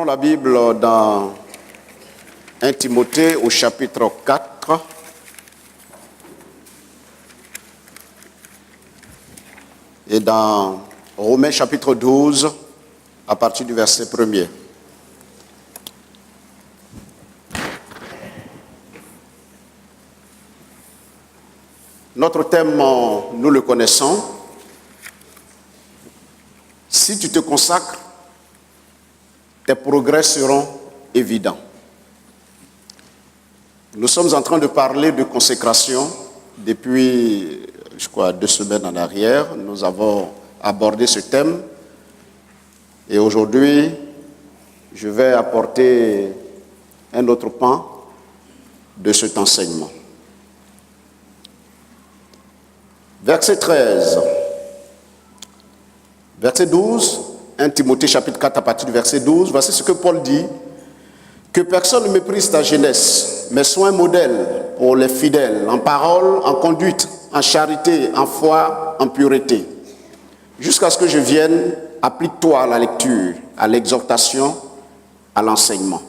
la Bible dans 1 Timothée au chapitre 4. Et dans Romains chapitre 12, à partir du verset 1er. Notre thème, nous le connaissons. Si tu te consacres, tes progrès seront évidents. Nous sommes en train de parler de consécration depuis, 2 semaines en arrière. Nous avons abordé ce thème. Et aujourd'hui, je vais apporter un autre pan de cet enseignement. Verset 13. Verset 12, 1 Timothée chapitre 4 à partir du verset 12, voici ce que Paul dit. Que personne ne méprise ta jeunesse, mais sois un modèle pour les fidèles, en parole, en conduite, en charité, en foi, en pureté. Jusqu'à ce que je vienne, applique-toi à la lecture, à l'exhortation, à l'enseignement.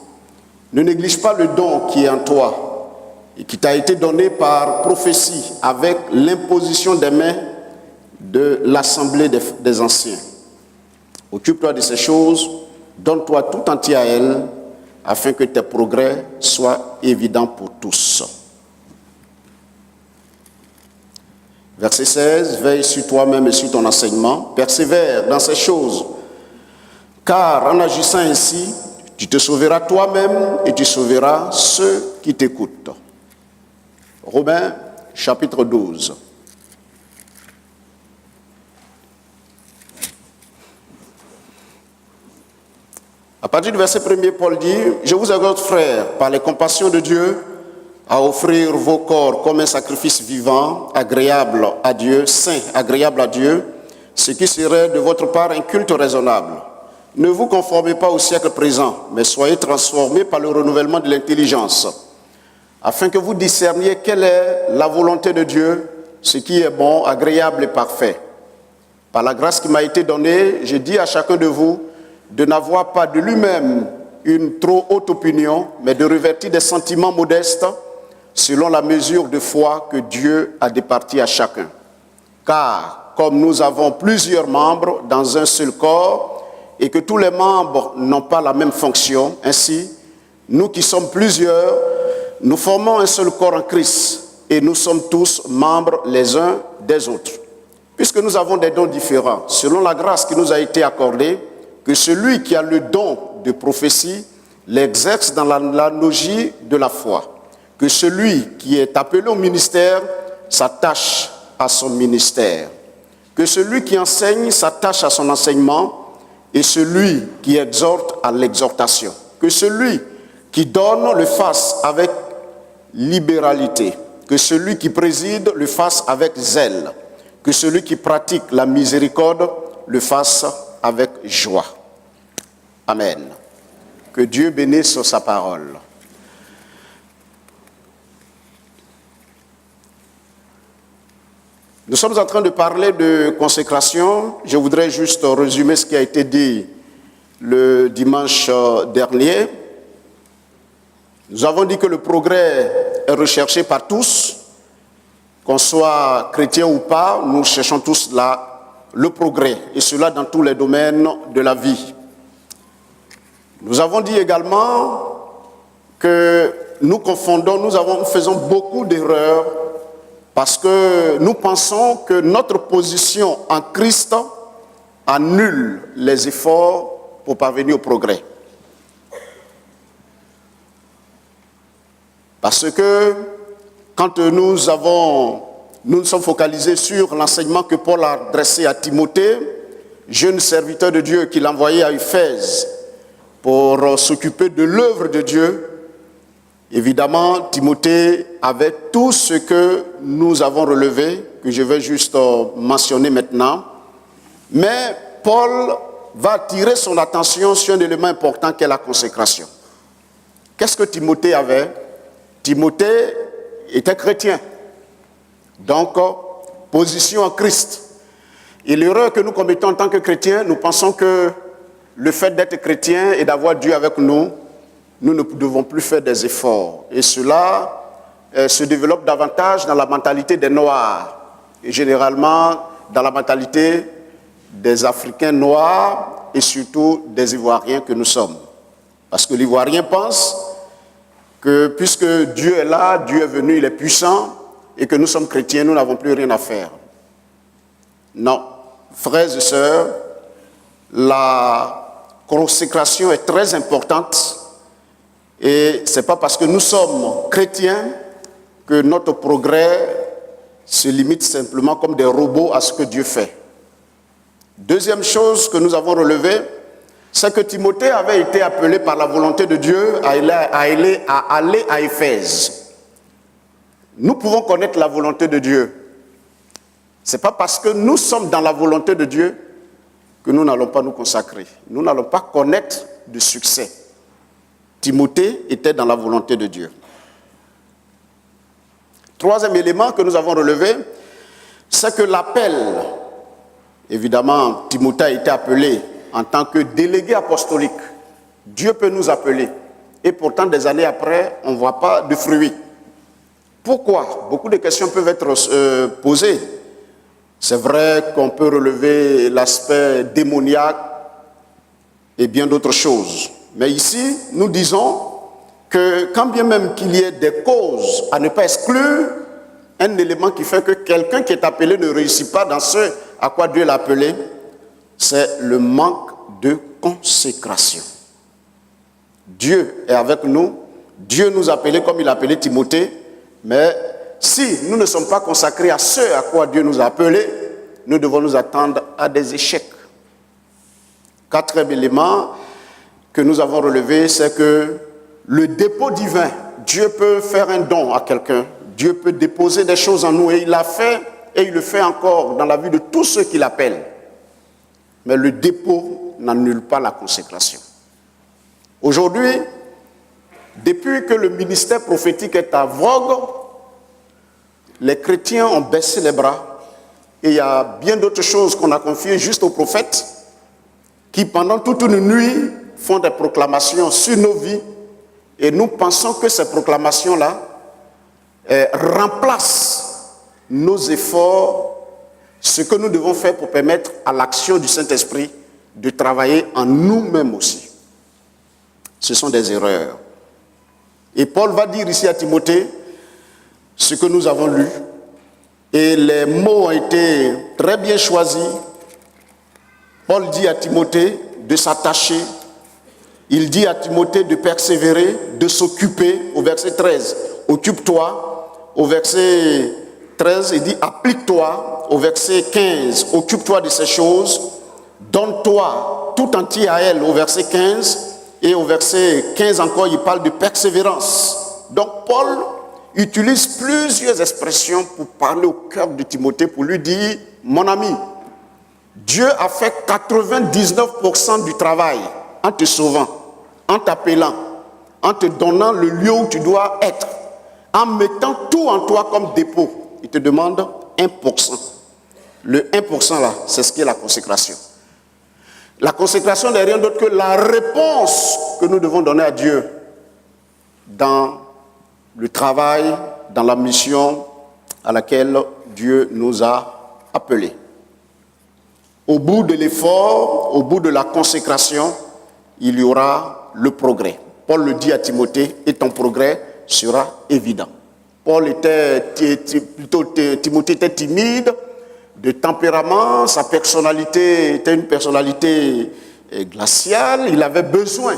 Ne néglige pas le don qui est en toi et qui t'a été donné par prophétie avec l'imposition des mains de l'assemblée des anciens. Occupe-toi de ces choses, donne-toi tout entier à elles, afin que tes progrès soient évidents pour tous. Verset 16, veille sur toi-même et sur ton enseignement, persévère dans ces choses, car en agissant ainsi, tu te sauveras toi-même et tu sauveras ceux qui t'écoutent. Romains chapitre 12. À partir du verset 1er, Paul dit, « Je vous exhorte, frères, par les compassions de Dieu, à offrir vos corps comme un sacrifice vivant, agréable à Dieu, saint, agréable à Dieu, ce qui serait de votre part un culte raisonnable. Ne vous conformez pas au siècle présent, mais soyez transformés par le renouvellement de l'intelligence, afin que vous discerniez quelle est la volonté de Dieu, ce qui est bon, agréable et parfait. Par la grâce qui m'a été donnée, je dis à chacun de vous, de n'avoir pas de lui-même une trop haute opinion, mais de revêtir des sentiments modestes selon la mesure de foi que Dieu a départie à chacun. Car, comme nous avons plusieurs membres dans un seul corps, et que tous les membres n'ont pas la même fonction, ainsi, nous qui sommes plusieurs, nous formons un seul corps en Christ, et nous sommes tous membres les uns des autres. Puisque nous avons des dons différents, selon la grâce qui nous a été accordée, que celui qui a le don de prophétie l'exerce dans l'analogie de la foi. Que celui qui est appelé au ministère s'attache à son ministère. Que celui qui enseigne s'attache à son enseignement et celui qui exhorte à l'exhortation. Que celui qui donne le fasse avec libéralité. Que celui qui préside le fasse avec zèle. Que celui qui pratique la miséricorde le fasse avec joie. Amen. Que Dieu bénisse sa parole. Nous sommes en train de parler de consécration. Je voudrais juste résumer ce qui a été dit le dimanche dernier. Nous avons dit que le progrès est recherché par tous. Qu'on soit chrétien ou pas, nous cherchons tous le progrès. Et cela dans tous les domaines de la vie. Nous avons dit également que nous faisons beaucoup d'erreurs parce que nous pensons que notre position en Christ annule les efforts pour parvenir au progrès. Parce que quand nous sommes focalisés sur l'enseignement que Paul a adressé à Timothée, jeune serviteur de Dieu qu'il a envoyé à Éphèse, pour s'occuper de l'œuvre de Dieu, évidemment, Timothée avait tout ce que nous avons relevé, que je vais juste mentionner maintenant. Mais Paul va attirer son attention sur un élément important qu'est la consécration. Qu'est-ce que Timothée avait? Timothée était chrétien. Donc, position en Christ. Et l'erreur que nous commettons en tant que chrétiens, nous pensons que le fait d'être chrétien et d'avoir Dieu avec nous, nous ne devons plus faire des efforts. Et cela se développe davantage dans la mentalité des Noirs, et généralement dans la mentalité des Africains noirs et surtout des Ivoiriens que nous sommes. Parce que l'Ivoirien pense que puisque Dieu est là, Dieu est venu, il est puissant, et que nous sommes chrétiens, nous n'avons plus rien à faire. Non, frères et sœurs, la consécration est très importante, et ce n'est pas parce que nous sommes chrétiens que notre progrès se limite simplement comme des robots à ce que Dieu fait. Deuxième chose que nous avons relevée, c'est que Timothée avait été appelé par la volonté de Dieu à aller à Éphèse. Nous pouvons connaître la volonté de Dieu. Ce n'est pas parce que nous sommes dans la volonté de Dieu que nous n'allons pas nous consacrer. Nous n'allons pas connaître de succès. Timothée était dans la volonté de Dieu. Troisième élément que nous avons relevé, c'est que l'appel, évidemment, Timothée a été appelé en tant que délégué apostolique. Dieu peut nous appeler. Et pourtant, des années après, on ne voit pas de fruits. Pourquoi? Beaucoup de questions peuvent être posées. C'est vrai qu'on peut relever l'aspect démoniaque et bien d'autres choses. Mais ici, nous disons que quand bien même qu'il y ait des causes à ne pas exclure, un élément qui fait que quelqu'un qui est appelé ne réussit pas dans ce à quoi Dieu l'a appelé, c'est le manque de consécration. Dieu est avec nous, Dieu nous a appelés comme il a appelé Timothée, mais si nous ne sommes pas consacrés à ce à quoi Dieu nous a appelés, nous devons nous attendre à des échecs. Quatrième élément que nous avons relevé, c'est que le dépôt divin, Dieu peut faire un don à quelqu'un, Dieu peut déposer des choses en nous, et il l'a fait, et il le fait encore dans la vie de tous ceux qui l'appellent. Mais le dépôt n'annule pas la consécration. Aujourd'hui, depuis que le ministère prophétique est à vogue, les chrétiens ont baissé les bras, et il y a bien d'autres choses qu'on a confiées juste aux prophètes, qui pendant toute une nuit font des proclamations sur nos vies, et nous pensons que ces proclamations-là remplacent nos efforts, ce que nous devons faire pour permettre à l'action du Saint-Esprit de travailler en nous-mêmes aussi. Ce sont des erreurs. Et Paul va dire ici à Timothée ce que nous avons lu, et les mots ont été très bien choisis. Paul dit à Timothée de s'attacher. Il dit à Timothée de persévérer, de s'occuper, au verset 13, occupe-toi, au verset 13, il dit applique-toi, au verset 15, occupe-toi de ces choses, donne-toi tout entier à elle, au verset 15, et au verset 15 encore, il parle de persévérance. Donc Paul utilise plusieurs expressions pour parler au cœur de Timothée, pour lui dire, mon ami, Dieu a fait 99% du travail en te sauvant, en t'appelant, en te donnant le lieu où tu dois être, en mettant tout en toi comme dépôt. Il te demande 1%. Le 1% là, c'est ce qui est la consécration. La consécration n'est rien d'autre que la réponse que nous devons donner à Dieu dans le travail, dans la mission à laquelle Dieu nous a appelés. Au bout de l'effort, au bout de la consécration, il y aura le progrès. Paul le dit à Timothée, et ton progrès sera évident. Timothée était timide, de tempérament, sa personnalité était une personnalité glaciale, il avait besoin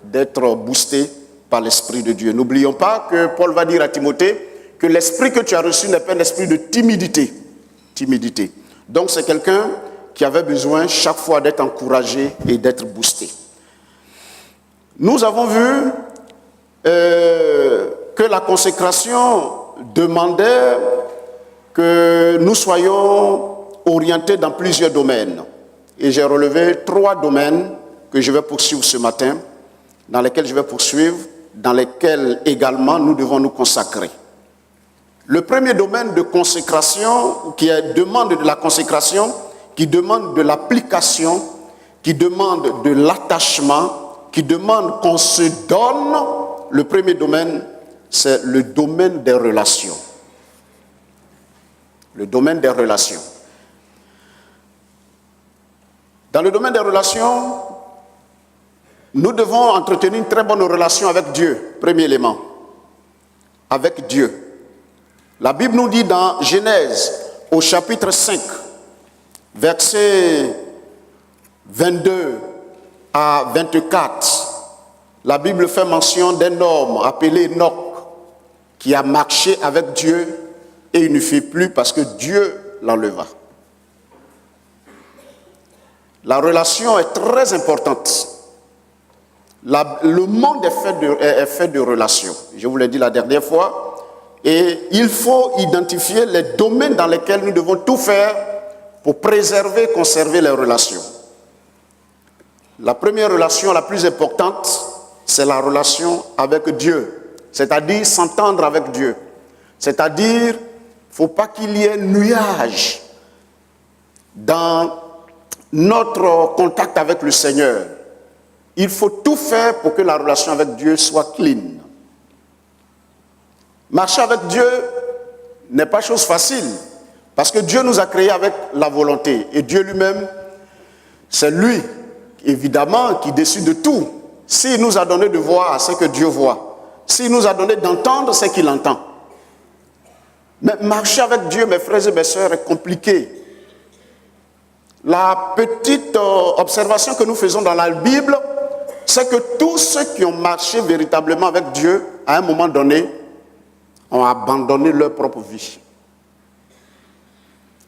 d'être boosté par l'Esprit de Dieu. N'oublions pas que Paul va dire à Timothée que l'esprit que tu as reçu n'est pas un esprit de timidité. Donc c'est quelqu'un qui avait besoin chaque fois d'être encouragé et d'être boosté. Nous avons vu que la consécration demandait que nous soyons orientés dans plusieurs domaines. Et j'ai relevé 3 domaines que je vais poursuivre ce matin, dans lesquels également nous devons nous consacrer. Le premier domaine de consécration, qui demande de la consécration, qui demande de l'application, qui demande de l'attachement, qui demande qu'on se donne. Le premier domaine, c'est le domaine des relations. Le domaine des relations. Dans le domaine des relations, nous devons entretenir une très bonne relation avec Dieu, premier élément. Avec Dieu. La Bible nous dit dans Genèse, au chapitre 5, versets 22 à 24, la Bible fait mention d'un homme appelé Enoch qui a marché avec Dieu et il ne fit plus parce que Dieu l'enleva. La relation est très importante. Le monde est fait de relations. Je vous l'ai dit la dernière fois. Et il faut identifier les domaines dans lesquels nous devons tout faire pour préserver et conserver les relations. La première relation, la plus importante, c'est la relation avec Dieu. C'est-à-dire s'entendre avec Dieu. C'est-à-dire, il ne faut pas qu'il y ait nuage dans notre contact avec le Seigneur. Il faut tout faire pour que la relation avec Dieu soit clean. Marcher avec Dieu n'est pas chose facile, parce que Dieu nous a créés avec la volonté. Et Dieu lui-même, c'est lui, évidemment, qui décide de tout. S'il nous a donné de voir, c'est que Dieu voit. S'il nous a donné d'entendre, c'est qu'il entend. Mais marcher avec Dieu, mes frères et mes sœurs, est compliqué. La petite observation que nous faisons dans la Bible, c'est que tous ceux qui ont marché véritablement avec Dieu, à un moment donné, ont abandonné leur propre vie.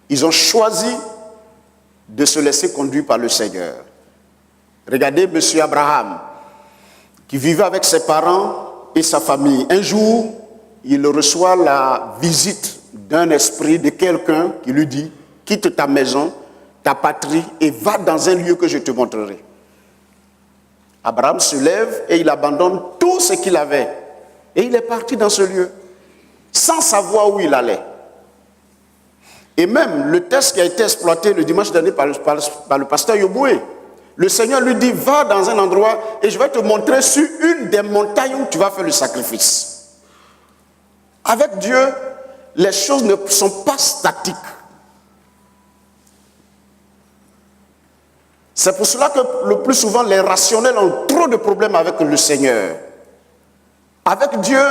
Ils ont choisi de se laisser conduire par le Seigneur. Regardez M. Abraham, qui vivait avec ses parents et sa famille. Un jour, il reçoit la visite d'un esprit de quelqu'un qui lui dit « Quitte ta maison, ta patrie et va dans un lieu que je te montrerai. » Abraham se lève et il abandonne tout ce qu'il avait. Et il est parti dans ce lieu, sans savoir où il allait. Et même le texte qui a été exploité le dimanche dernier par le pasteur Yoboué, le Seigneur lui dit, va dans un endroit et je vais te montrer sur une des montagnes où tu vas faire le sacrifice. Avec Dieu, les choses ne sont pas statiques. C'est pour cela que le plus souvent les rationnels ont trop de problèmes avec le Seigneur. Avec Dieu,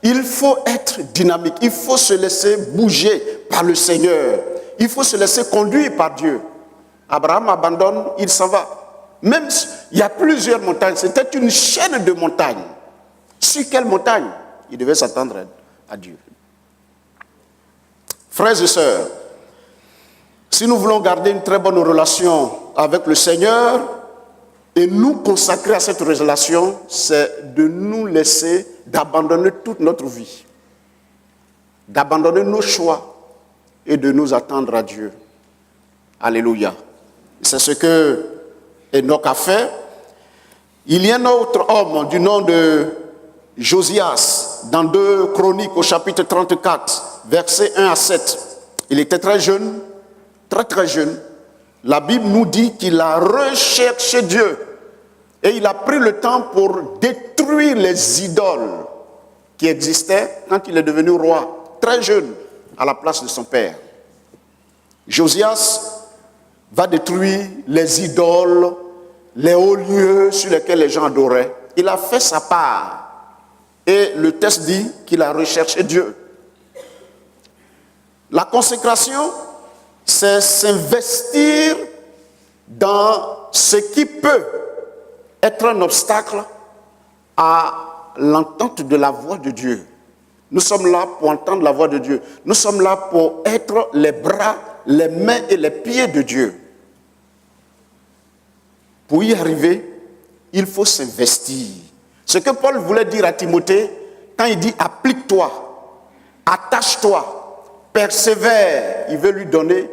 il faut être dynamique, il faut se laisser bouger par le Seigneur, il faut se laisser conduire par Dieu. Abraham abandonne, il s'en va. Même il y a plusieurs montagnes, c'était une chaîne de montagnes. Sur quelle montagne? Il devait s'attendre à Dieu. Frères et sœurs, si nous voulons garder une très bonne relation avec le Seigneur et nous consacrer à cette relation, c'est de nous laisser, d'abandonner toute notre vie, d'abandonner nos choix et de nous attendre à Dieu. Alléluia. C'est ce que Enoch a fait. Il y a un autre homme du nom de Josias, dans 2 Chroniques au chapitre 34, versets 1 à 7. Il était très jeune, très jeune. La Bible nous dit qu'il a recherché Dieu et il a pris le temps pour détruire les idoles qui existaient quand il est devenu roi, très jeune, à la place de son père. Josias va détruire les idoles, les hauts lieux sur lesquels les gens adoraient. Il a fait sa part. Et le texte dit qu'il a recherché Dieu. La consécration, c'est s'investir dans ce qui peut être un obstacle à l'entente de la voix de Dieu. Nous sommes là pour entendre la voix de Dieu. Nous sommes là pour être les bras, les mains et les pieds de Dieu. Pour y arriver, il faut s'investir. Ce que Paul voulait dire à Timothée, quand il dit applique-toi, attache-toi, persévère, il veut lui donner,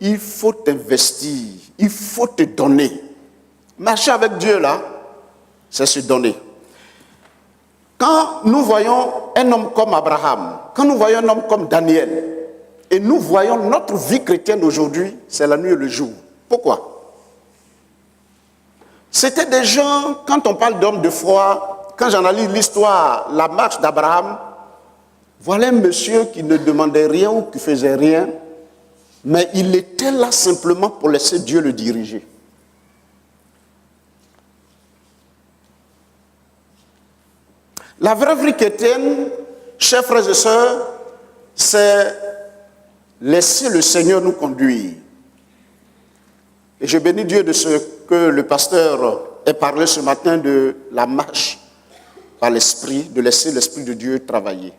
il faut t'investir, il faut te donner. Marcher avec Dieu là, c'est se donner. Quand nous voyons un homme comme Abraham, quand nous voyons un homme comme Daniel, et nous voyons notre vie chrétienne aujourd'hui, c'est la nuit et le jour. Pourquoi? C'était des gens, quand on parle d'hommes de foi, quand j'analyse l'histoire, la marche d'Abraham, voilà un monsieur qui ne demandait rien ou qui faisait rien, mais il était là simplement pour laisser Dieu le diriger. La vraie vie chrétienne, chers frères et sœurs, c'est laisser le Seigneur nous conduire. Et je bénis Dieu de ce que le pasteur ait parlé ce matin de la marche par l'Esprit, de laisser l'Esprit de Dieu travailler.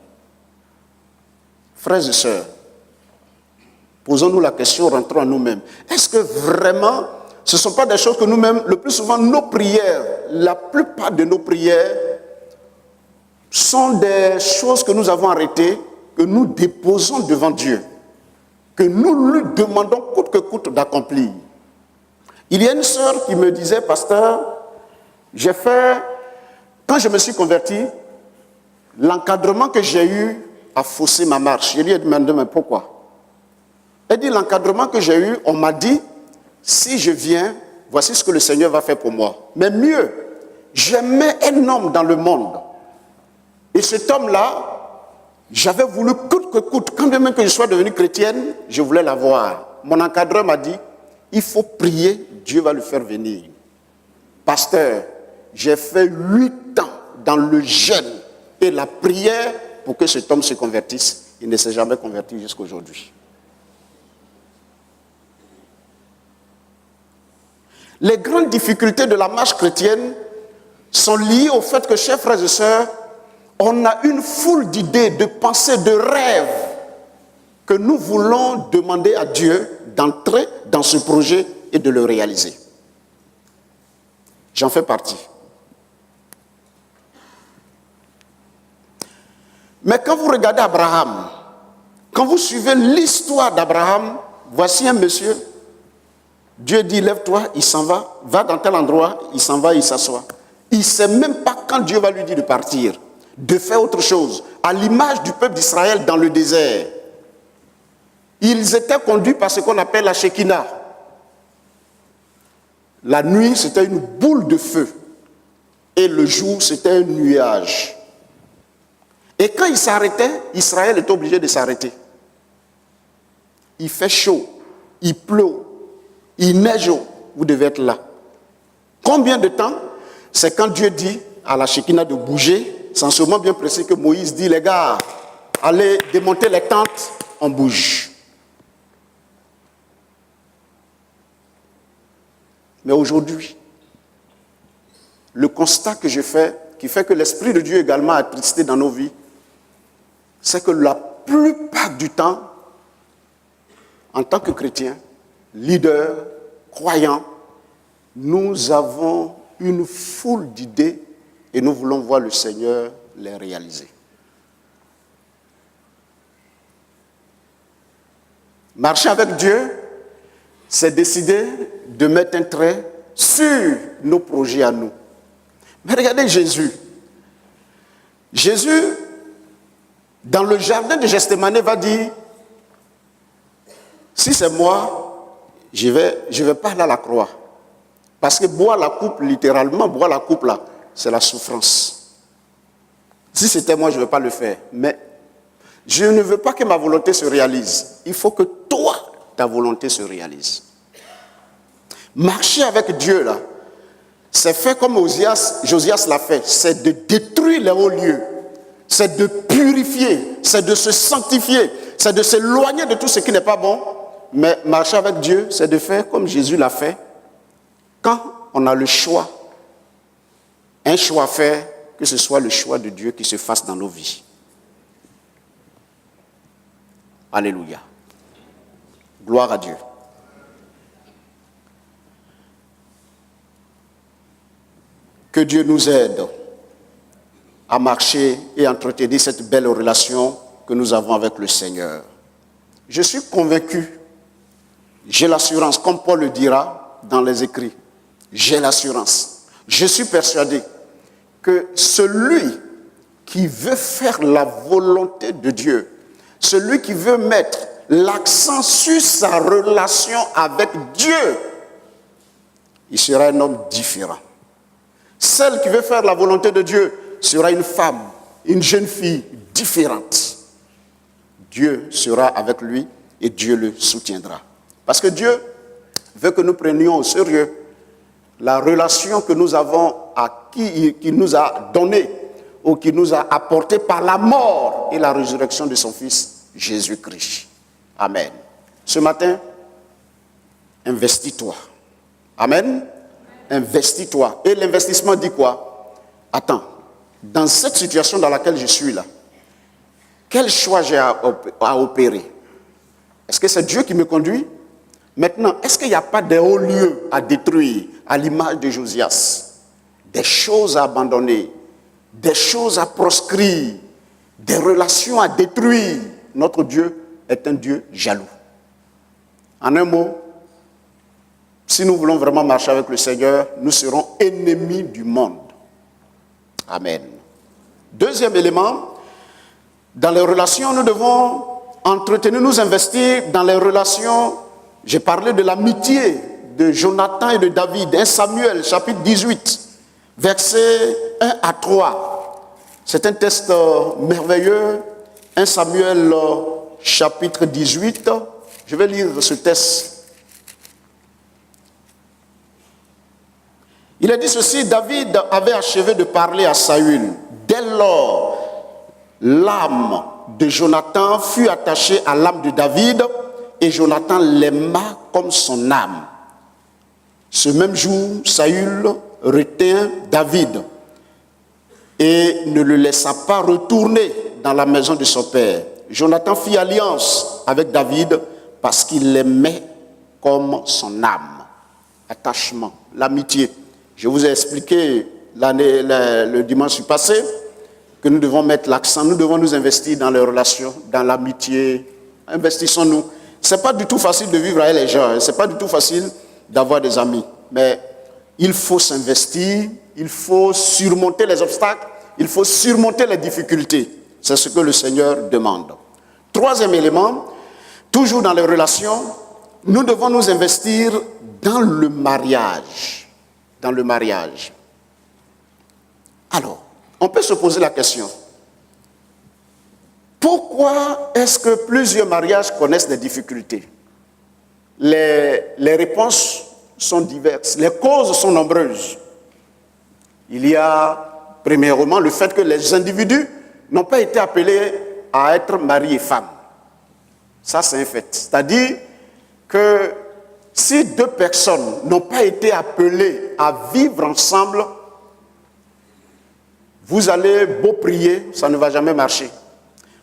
Frères et sœurs, posons-nous la question, rentrons en nous-mêmes. Est-ce que vraiment, ce ne sont pas des choses que nous-mêmes, le plus souvent, nos prières, la plupart de nos prières, sont des choses que nous avons arrêtées, que nous déposons devant Dieu, que nous lui demandons coûte que coûte d'accomplir. Il y a une sœur qui me disait, pasteur, quand je me suis converti, l'encadrement que j'ai eu a faussé ma marche. Je lui ai demandé, mais pourquoi? Elle dit, l'encadrement que j'ai eu, on m'a dit, si je viens, voici ce que le Seigneur va faire pour moi. Mais mieux, j'aimais un homme dans le monde. Et cet homme-là, j'avais voulu coûte que coûte, quand même que je sois devenue chrétienne, je voulais l'avoir. Mon encadreur m'a dit, il faut prier, Dieu va le faire venir. Pasteur, j'ai fait 8 ans dans le jeûne et la prière pour que cet homme se convertisse. Il ne s'est jamais converti jusqu'à aujourd'hui. Les grandes difficultés de la marche chrétienne sont liées au fait que, chers frères et sœurs, on a une foule d'idées, de pensées, de rêves que nous voulons demander à Dieu d'entrer dans ce projet et de le réaliser. J'en fais partie. Mais quand vous regardez Abraham, quand vous suivez l'histoire d'Abraham, voici un monsieur, Dieu dit lève-toi, il s'en va dans tel endroit, il s'en va, il s'assoit. Il ne sait même pas quand Dieu va lui dire de partir, de faire autre chose, à l'image du peuple d'Israël dans le désert. Ils étaient conduits par ce qu'on appelle la Shekinah. La nuit, c'était une boule de feu. Et le jour, c'était un nuage. Et quand ils s'arrêtaient, Israël était obligé de s'arrêter. Il fait chaud, il pleut, il neige, vous devez être là. Combien de temps? C'est quand Dieu dit à la Shekinah de bouger, c'est en ce moment bien précis que Moïse dit, les gars, allez démonter les tentes, on bouge. Mais aujourd'hui, le constat que je fais, qui fait que l'Esprit de Dieu également a attristé dans nos vies, c'est que la plupart du temps, en tant que chrétiens, leaders, croyants, nous avons une foule d'idées et nous voulons voir le Seigneur les réaliser. Marcher avec Dieu, c'est décider de mettre un trait sur nos projets à nous. Mais regardez Jésus. Jésus, dans le jardin de Gethsémane, va dire, si c'est moi, je vais pas aller à la croix. Parce que boire la coupe, littéralement, boire la coupe là, c'est la souffrance. Si c'était moi, je ne vais pas le faire. Mais je ne veux pas que ma volonté se réalise. Il faut que toi, ta volonté se réalise. Marcher avec Dieu là, c'est fait comme Josias l'a fait. C'est de détruire les hauts lieux. C'est de purifier. C'est de se sanctifier. C'est de s'éloigner de tout ce qui n'est pas bon. Mais marcher avec Dieu, c'est de faire comme Jésus l'a fait. Quand on a le choix, un choix à faire, que ce soit le choix de Dieu qui se fasse dans nos vies. Alléluia. Gloire à Dieu. Que Dieu nous aide à marcher et à entretenir cette belle relation que nous avons avec le Seigneur. Je suis convaincu, j'ai l'assurance, comme Paul le dira dans les écrits, j'ai l'assurance, je suis persuadé que celui qui veut faire la volonté de Dieu, celui qui veut mettre l'accent sur sa relation avec Dieu, il sera un homme différent. Celle qui veut faire la volonté de Dieu sera une femme, une jeune fille différente. Dieu sera avec lui et Dieu le soutiendra. Parce que Dieu veut que nous prenions au sérieux la relation que nous avons à qui nous a donné ou qui nous a apporté par la mort et la résurrection de son Fils, Jésus-Christ. Amen. Ce matin, investis-toi. Amen. Investis-toi. Et l'investissement dit quoi? Attends, dans cette situation dans laquelle je suis là, quel choix j'ai à opérer? Est-ce que c'est Dieu qui me conduit? Maintenant, est-ce qu'il n'y a pas des hauts lieux à détruire, à l'image de Josias? Des choses à abandonner, des choses à proscrire, des relations à détruire. Notre Dieu est un Dieu jaloux. En un mot, si nous voulons vraiment marcher avec le Seigneur, nous serons ennemis du monde. Amen. Deuxième élément, dans les relations, nous devons entretenir, nous investir dans les relations. J'ai parlé de l'amitié de Jonathan et de David, 1 Samuel, chapitre 18, versets 1 à 3. C'est un texte merveilleux, 1 Samuel, chapitre 18. Je vais lire ce texte. Il a dit ceci: David avait achevé de parler à Saül. Dès lors, l'âme de Jonathan fut attachée à l'âme de David, et Jonathan l'aima comme son âme. Ce même jour, Saül retint David et ne le laissa pas retourner dans la maison de son père. Jonathan fit alliance avec David parce qu'il l'aimait comme son âme. Attachement, l'amitié. Je vous ai expliqué le dimanche passé que nous devons mettre l'accent, nous devons nous investir dans les relations, dans l'amitié. Investissons-nous. Ce n'est pas du tout facile de vivre avec les gens, ce n'est pas du tout facile d'avoir des amis. Mais il faut s'investir, il faut surmonter les obstacles, il faut surmonter les difficultés. C'est ce que le Seigneur demande. Troisième élément, toujours dans les relations, nous devons nous investir dans le mariage. Dans le mariage. Alors, on peut se poser la question. Pourquoi est-ce que plusieurs mariages connaissent des difficultés? Les réponses sont diverses, les causes sont nombreuses. Il y a, premièrement, le fait que les individus n'ont pas été appelés à être mari et femme. Ça, c'est un fait. C'est-à-dire que si deux personnes n'ont pas été appelées à vivre ensemble, vous allez beau prier, ça ne va jamais marcher.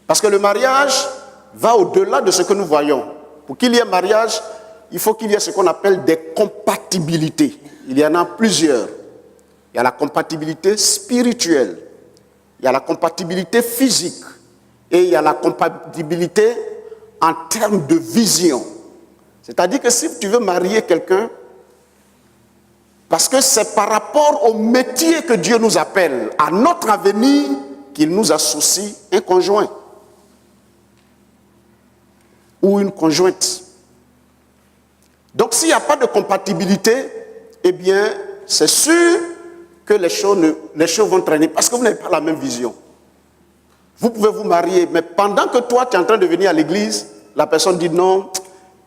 Parce que le mariage va au-delà de ce que nous voyons. Pour qu'il y ait mariage, il faut qu'il y ait ce qu'on appelle des compatibilités. Il y en a plusieurs. Il y a la compatibilité spirituelle, il y a la compatibilité physique et il y a la compatibilité en termes de vision. C'est-à-dire que si tu veux marier quelqu'un, parce que c'est par rapport au métier que Dieu nous appelle, à notre avenir, qu'il nous associe un conjoint ou une conjointe. Donc s'il n'y a pas de compatibilité, eh bien, c'est sûr que les choses vont traîner, parce que vous n'avez pas la même vision. Vous pouvez vous marier, mais pendant que toi, tu es en train de venir à l'église, la personne dit non,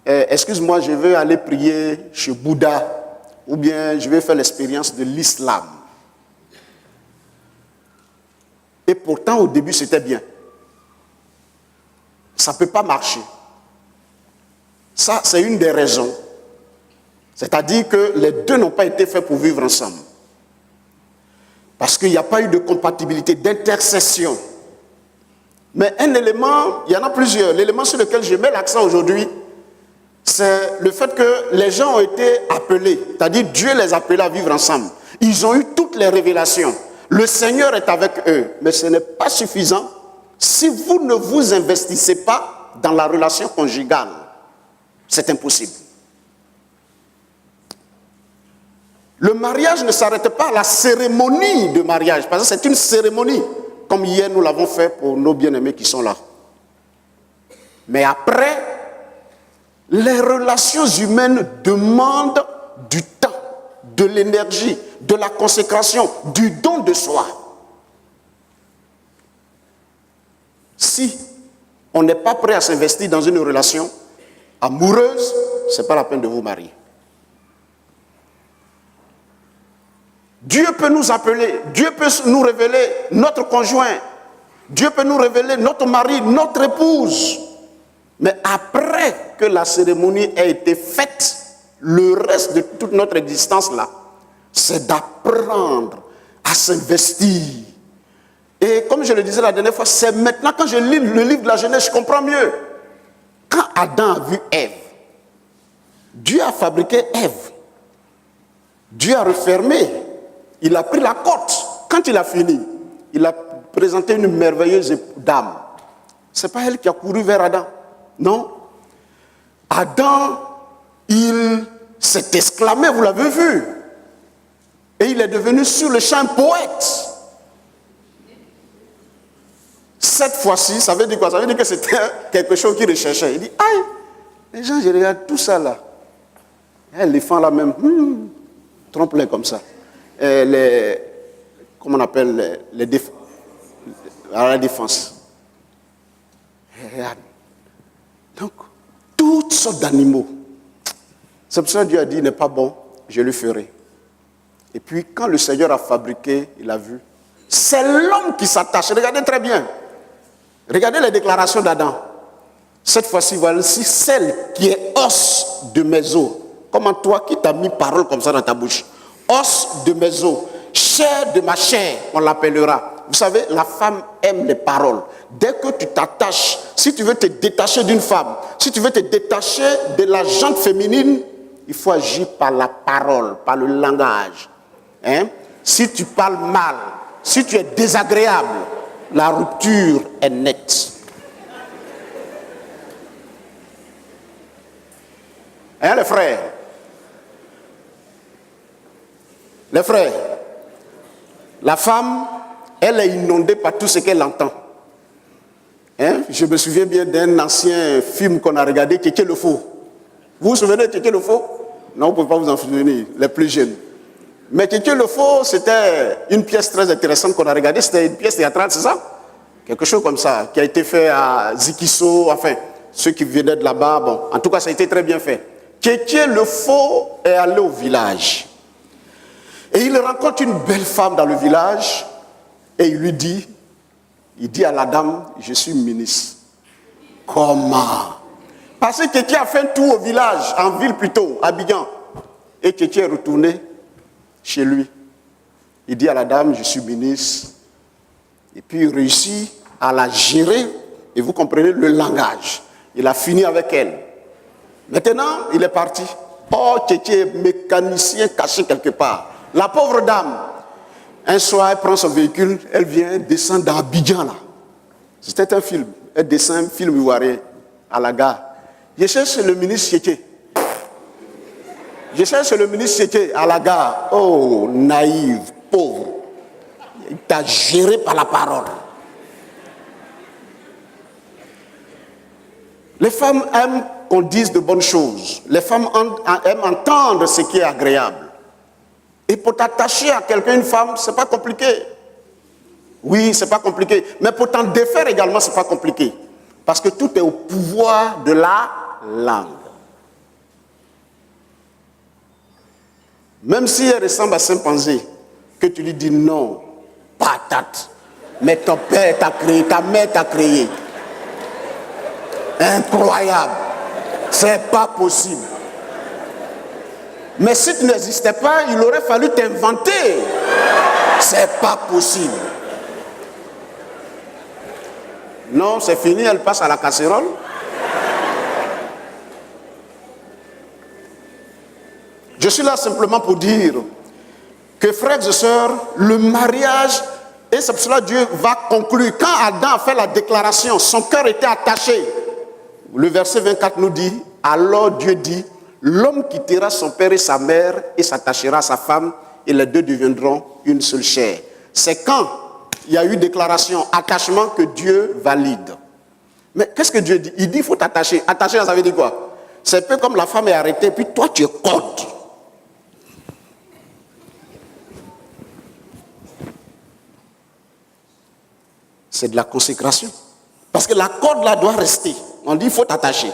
excuse-moi, je veux aller prier chez Bouddha, ou bien je vais faire l'expérience de l'islam. Et pourtant, au début, c'était bien. Ça ne peut pas marcher. Ça, c'est une des raisons. C'est-à-dire que les deux n'ont pas été faits pour vivre ensemble. Parce qu'il n'y a pas eu de compatibilité, d'intercession. Mais un élément, il y en a plusieurs. L'élément sur lequel je mets l'accent aujourd'hui, c'est le fait que les gens ont été appelés, c'est-à-dire Dieu les a appelés à vivre ensemble. Ils ont eu toutes les révélations. Le Seigneur est avec eux, mais ce n'est pas suffisant si vous ne vous investissez pas dans la relation conjugale. C'est impossible. Le mariage ne s'arrête pas à la cérémonie de mariage, parce que c'est une cérémonie, comme hier nous l'avons fait pour nos bien-aimés qui sont là. Mais après, les relations humaines demandent du temps, de l'énergie, de la consécration, du don de soi. Si on n'est pas prêt à s'investir dans une relation amoureuse, ce n'est pas la peine de vous marier. Dieu peut nous appeler, Dieu peut nous révéler notre conjoint, Dieu peut nous révéler notre mari, notre épouse. Mais après que la cérémonie ait été faite, le reste de toute notre existence là, c'est d'apprendre à s'investir. Et comme je le disais la dernière fois, c'est maintenant quand je lis le livre de la Genèse, je comprends mieux. Quand Adam a vu Ève, Dieu a fabriqué Ève. Dieu a refermé. Il a pris la côte. Quand il a fini, il a présenté une merveilleuse dame. Ce n'est pas elle qui a couru vers Adam. Non. Adam, il s'est exclamé, vous l'avez vu. Et il est devenu sur le champ un poète. Cette fois-ci, ça veut dire quoi? Ça veut dire que c'était quelque chose qu'il recherchait. Il dit, aïe, les gens, je regarde tout ça là. Les femmes là même, trompe-les comme ça. Comment on appelle la défense. Regarde. Donc, toutes sortes d'animaux. C'est pour ça que Dieu a dit, il n'est pas bon, je le ferai. Et puis, quand le Seigneur a fabriqué, il a vu. C'est l'homme qui s'attache. Regardez très bien. Regardez les déclarations d'Adam. Cette fois-ci, voici celle qui est os de mes os. Comment toi qui t'as mis parole comme ça dans ta bouche? Os de mes os, chair de ma chair, on l'appellera. Vous savez, la femme aime les paroles. Dès que tu t'attaches, si tu veux te détacher d'une femme, si tu veux te détacher de la jante féminine, il faut agir par la parole, par le langage. Hein? Si tu parles mal, si tu es désagréable, la rupture est nette. Hein, les frères? Les frères, la femme, elle est inondée par tout ce qu'elle entend. Hein? Je me souviens bien d'un ancien film qu'on a regardé, Kéké le Faux. Vous vous souvenez de Kéké le Faux? Non, vous ne pouvez pas vous en souvenir, les plus jeunes. Mais Kéké le Faux, c'était une pièce très intéressante qu'on a regardée. C'était une pièce théâtrale, c'est ça? Quelque chose comme ça, qui a été fait à Zikiso, enfin, ceux qui venaient de là-bas, bon, en tout cas, ça a été très bien fait. Kéké le Faux est allé au village. Et il rencontre une belle femme dans le village et il dit à la dame, je suis ministre. Comment? Parce que Kéké a fait un tour au village, en ville plutôt, à Abidjan. Et Kéké est retourné chez lui. Il dit à la dame, je suis ministre. Et puis il réussit à la gérer, et vous comprenez le langage. Il a fini avec elle. Maintenant, il est parti. Oh, Kéké est mécanicien caché quelque part. La pauvre dame, un soir, elle prend son véhicule, elle vient descendre dans Abidjan là. C'était un film. Elle descend un film ivoirien à la gare. Je cherche le ministre Kéké. Je cherche le ministre Kéké à la gare. Oh, naïve, pauvre. Il t'a géré par la parole. Les femmes aiment qu'on dise de bonnes choses. Les femmes aiment entendre ce qui est agréable. Et pour t'attacher à quelqu'un, une femme, ce n'est pas compliqué. Oui, ce n'est pas compliqué. Mais pour t'en défaire également, ce n'est pas compliqué. Parce que tout est au pouvoir de la langue. Même si elle ressemble à Saint-Panzé, que tu lui dis non, patate. Mais ton père t'a créé, ta mère t'a créé. Incroyable. C'est pas possible. Mais si tu n'existais pas, il aurait fallu t'inventer. C'est pas possible. Non, c'est fini, elle passe à la casserole. Je suis là simplement pour dire que, frères et sœurs, le mariage, et c'est pour cela que Dieu va conclure. Quand Adam a fait la déclaration, son cœur était attaché. Le verset 24 nous dit, alors Dieu dit, l'homme quittera son père et sa mère et s'attachera à sa femme et les deux deviendront une seule chair. C'est quand il y a eu déclaration, attachement que Dieu valide. Mais qu'est-ce que Dieu dit? Il dit il faut t'attacher. Attacher, ça veut dire quoi? C'est un peu comme la femme est arrêtée, puis toi tu es corde. c'est de la consécration. Parce que la corde là doit rester. On dit il faut t'attacher.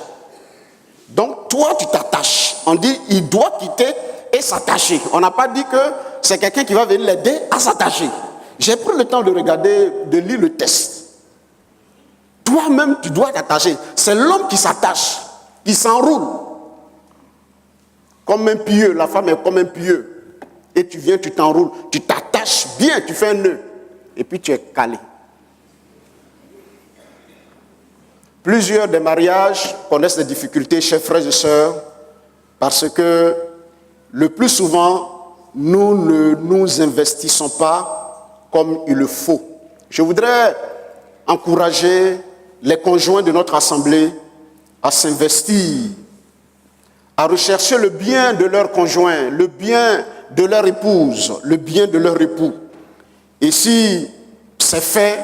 Donc toi tu t'attaches. On dit il doit quitter et s'attacher. On n'a pas dit que c'est quelqu'un qui va venir l'aider à s'attacher. J'ai pris le temps de regarder, de lire le texte. Toi-même tu dois t'attacher. C'est l'homme qui s'attache, qui s'enroule. Comme un pieu, la femme est comme un pieu. Et tu viens, tu t'enroules, tu t'attaches bien, tu fais un nœud. Et puis tu es calé. Plusieurs des mariages connaissent des difficultés, chers frères et sœurs, parce que le plus souvent, nous ne nous investissons pas comme il le faut. Je voudrais encourager les conjoints de notre assemblée à s'investir, à rechercher le bien de leur conjoint, le bien de leur épouse, le bien de leur époux. Et si c'est fait,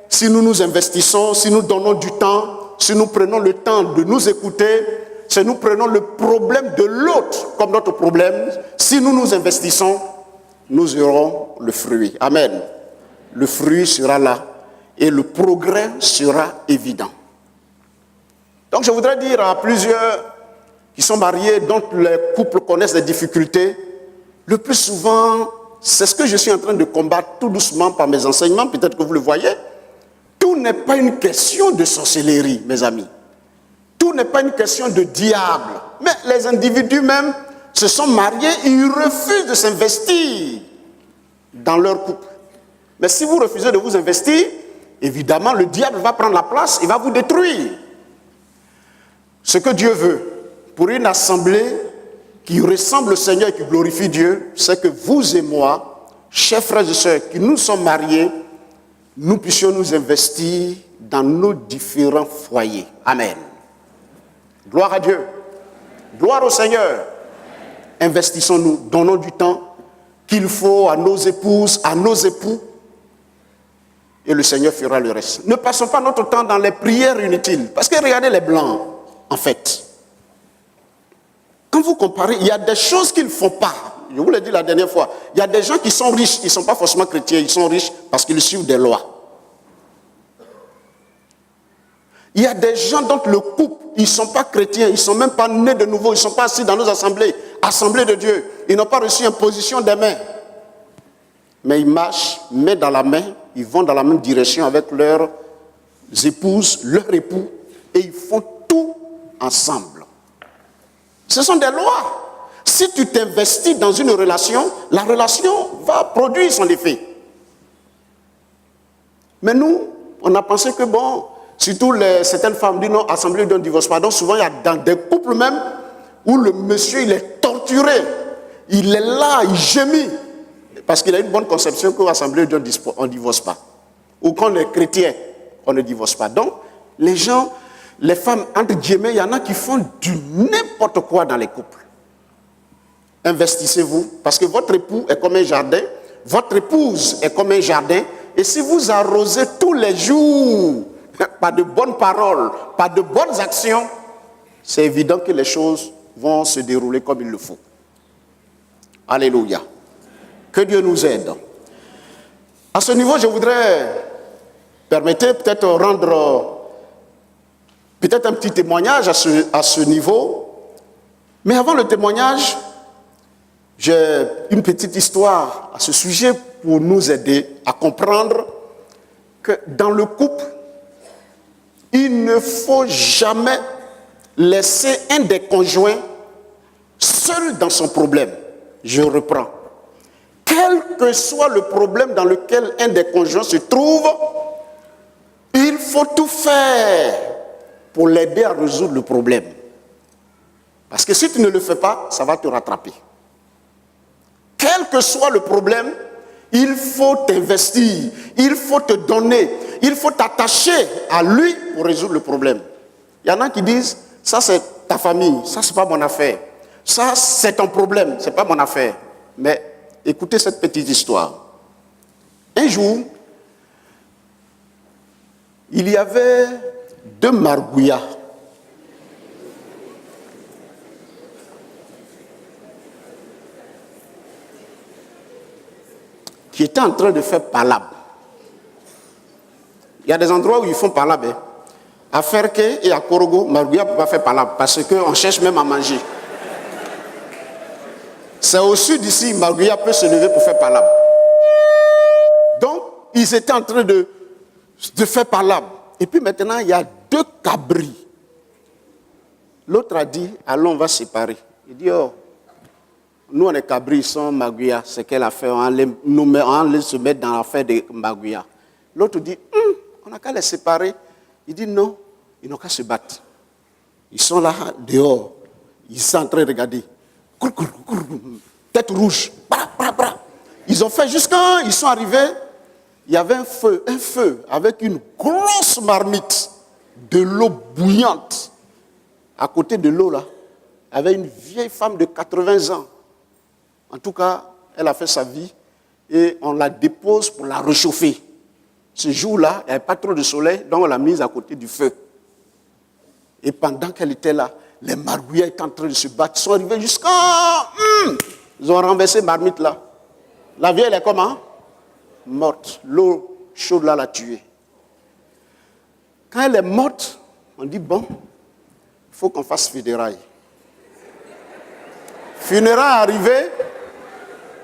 si nous nous investissons, si nous donnons du temps, si nous prenons le temps de nous écouter, si nous prenons le problème de l'autre comme notre problème, si nous nous investissons, nous aurons le fruit. Amen. Le fruit sera là et le progrès sera évident. Donc je voudrais dire à plusieurs qui sont mariés, dont les couples connaissent des difficultés, le plus souvent, c'est ce que je suis en train de combattre tout doucement par mes enseignements, peut-être que vous le voyez. Tout n'est pas une question de sorcellerie, mes amis. Tout n'est pas une question de diable. Mais les individus même se sont mariés et ils refusent de s'investir dans leur couple. Mais si vous refusez de vous investir, évidemment, le diable va prendre la place et va vous détruire. Ce que Dieu veut pour une assemblée qui ressemble au Seigneur et qui glorifie Dieu, c'est que vous et moi, chers frères et sœurs, qui nous sommes mariés, nous puissions nous investir dans nos différents foyers. Amen. Gloire à Dieu. Gloire au Seigneur. Investissons-nous, donnons du temps qu'il faut à nos épouses, à nos époux, et le Seigneur fera le reste. Ne passons pas notre temps dans les prières inutiles, parce que regardez les blancs, en fait. Quand vous comparez, il y a des choses qu'ils ne font pas. Je vous l'ai dit la dernière fois. Il y a des gens qui sont riches, ils ne sont pas forcément chrétiens, ils sont riches parce qu'ils suivent des lois. Il y a des gens dont le couple, ils ne sont pas chrétiens, ils ne sont même pas nés de nouveau, ils ne sont pas assis dans nos assemblées, assemblées de Dieu. Ils n'ont pas reçu imposition des mains. Mais ils marchent main dans la main, ils vont dans la même direction avec leurs épouses, leurs époux, et ils font tout ensemble. Ce sont des lois. Si tu t'investis dans une relation, la relation va produire son effet. Mais nous, on a pensé que bon, surtout certaines femmes disent non, assemblée d'un divorce pas. Donc souvent, il y a dans des couples même où le monsieur, il est torturé. Il est là, il gémit. Parce qu'il a une bonne conception qu'au assemblée d'un on ne divorce pas. Ou quand on est chrétien, on ne divorce pas. Donc, les gens, les femmes, entre guillemets, il y en a qui font du n'importe quoi dans les couples. Investissez-vous, parce que votre époux est comme un jardin, votre épouse est comme un jardin, et si vous arrosez tous les jours, par de bonnes paroles, par de bonnes actions, c'est évident que les choses vont se dérouler comme il le faut. Alléluia. Que Dieu nous aide. À ce niveau, je voudrais, permettez peut-être rendre peut-être un petit témoignage à ce niveau. Mais avant le témoignage, j'ai une petite histoire à ce sujet pour nous aider à comprendre que dans le couple, il ne faut jamais laisser un des conjoints seul dans son problème. Je reprends. Quel que soit le problème dans lequel un des conjoints se trouve, il faut tout faire pour l'aider à résoudre le problème. Parce que si tu ne le fais pas, ça va te rattraper. Quel que soit le problème, il faut t'investir, il faut te donner, il faut t'attacher à lui pour résoudre le problème. Il y en a qui disent, ça c'est ta famille, ça c'est pas mon affaire. Ça c'est ton problème, c'est pas mon affaire. Mais écoutez cette petite histoire. Un jour, il y avait deux margouillas qui étaient en train de faire palabre. Il y a des endroits où ils font palab. À Ferke et à Korogo, Marguya ne peut pas faire palab parce qu'on cherche même à manger. C'est au sud d'ici, Marguya peut se lever pour faire palab. Donc, ils étaient en train de faire palab. Et puis maintenant, il y a 2 cabris. L'autre a dit, allons, on va séparer. Il dit, oh, nous on est cabris, ils sont Marguya. C'est qu'elle a fait, on allait se mettre dans l'affaire de Marguya. L'autre dit, on n'a qu'à les séparer. Il dit, non, ils n'ont qu'à se battre. Ils sont là, dehors. Ils sont en train de regarder. Tête rouge. Ils ont fait jusqu'à ils sont arrivés. Il y avait un feu avec une grosse marmite de l'eau bouillante. À côté de l'eau, là, il y avait une vieille femme de 80 ans. En tout cas, elle a fait sa vie et on la dépose pour la réchauffer. Ce jour-là, il n'y avait pas trop de soleil, donc on l'a mise à côté du feu. Et pendant qu'elle était là, les margouillas étaient en train de se battre. Ils sont arrivés jusqu'à... Ils ont renversé marmite là. La vieille, elle est comment? Morte. L'eau chaude là l'a tuée. Quand elle est morte, on dit, bon, il faut qu'on fasse funérailles. Funérailles arrivées,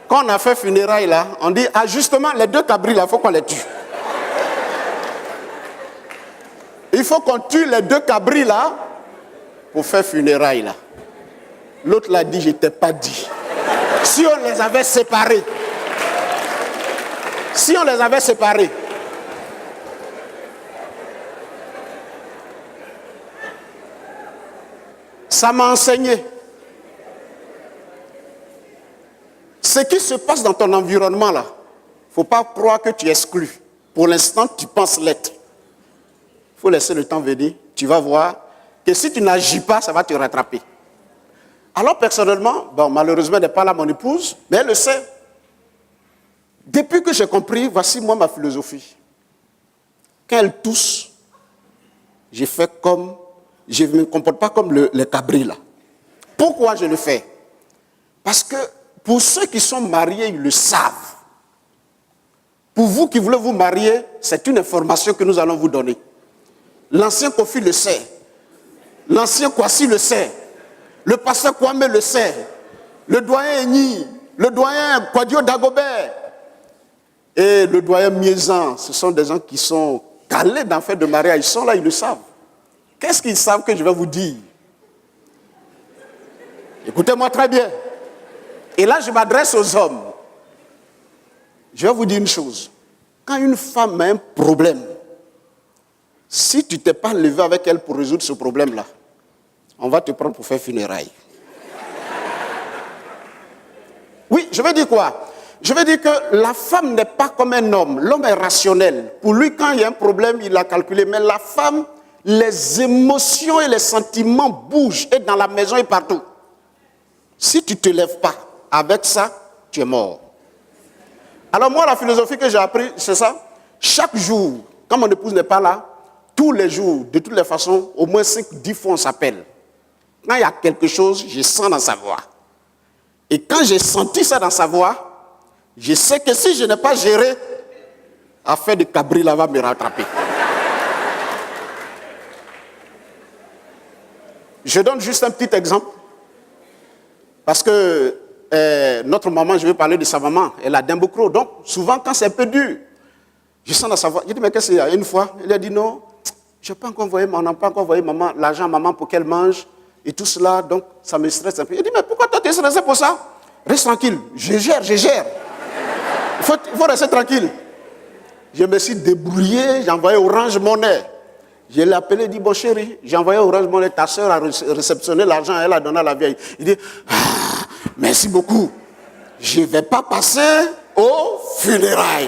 quand on a fait funérailles là, on dit, ah justement, les 2 cabris là, il faut qu'on les tue. Il faut qu'on tue les 2 cabris là pour faire funérailles là. L'autre l'a dit, je ne t'ai pas dit. Si on les avait séparés, ça m'a enseigné. Ce qui se passe dans ton environnement là, il ne faut pas croire que tu exclus. Pour l'instant, tu penses l'être. Il faut laisser le temps venir. Tu vas voir que si tu n'agis pas, ça va te rattraper. Alors personnellement, bon, malheureusement, elle n'est pas là mon épouse, mais elle le sait. Depuis que j'ai compris, voici moi ma philosophie. Quand elle tousse, je fais comme, je ne me comporte pas comme les cabris là. Pourquoi je le fais? Parce que pour ceux qui sont mariés, ils le savent. Pour vous qui voulez vous marier, c'est une information que nous allons vous donner. L'ancien Kofi le sait. L'ancien Kwasi le sait. Le pasteur Kwame le sait. Le doyen Eni, le doyen Kwadio Dagobert et le doyen Miezan. Ce sont des gens qui sont calés dans le fait de mariage. Ils sont là, ils le savent. Qu'est-ce qu'ils savent que je vais vous dire? Écoutez-moi très bien. Et là, je m'adresse aux hommes. Je vais vous dire une chose. Quand une femme a un problème, si tu ne t'es pas levé avec elle pour résoudre ce problème-là, on va te prendre pour faire funérailles. Oui, je veux dire quoi? Je veux dire que la femme n'est pas comme un homme. L'homme est rationnel. Pour lui, quand il y a un problème, il a calculé. Mais la femme, les émotions et les sentiments bougent, et dans la maison et partout. Si tu ne te lèves pas avec ça, tu es mort. Alors moi, la philosophie que j'ai appris, c'est ça. Chaque jour, quand mon épouse n'est pas là, tous les jours, de toutes les façons, au moins 5-10 fois, on s'appelle. Quand il y a quelque chose, je sens dans sa voix. Et quand j'ai senti ça dans sa voix, je sais que si je n'ai pas géré, affaire de cabri là va me rattraper. Je donne juste un petit exemple. Parce que notre maman, je vais parler de sa maman, elle a Dembocro. Donc, souvent, quand c'est un peu dur, je sens dans sa voix. Je dis, mais qu'est-ce qu'il y a? Une fois, elle a dit, non, je n'ai pas encore envoyé, on n'a pas encore envoyé maman, l'argent à maman pour qu'elle mange et tout cela, donc ça me stresse un peu. Je dis, mais pourquoi toi tu es stressé pour ça? Reste tranquille, je gère. Il faut rester tranquille. Je me suis débrouillé, j'ai envoyé Orange Money. Je l'ai appelé, dit, bon chéri, j'ai envoyé Orange Money, ta soeur a réceptionné l'argent, elle a donné à la vieille. Il dit, merci beaucoup, je ne vais pas passer aux funérailles.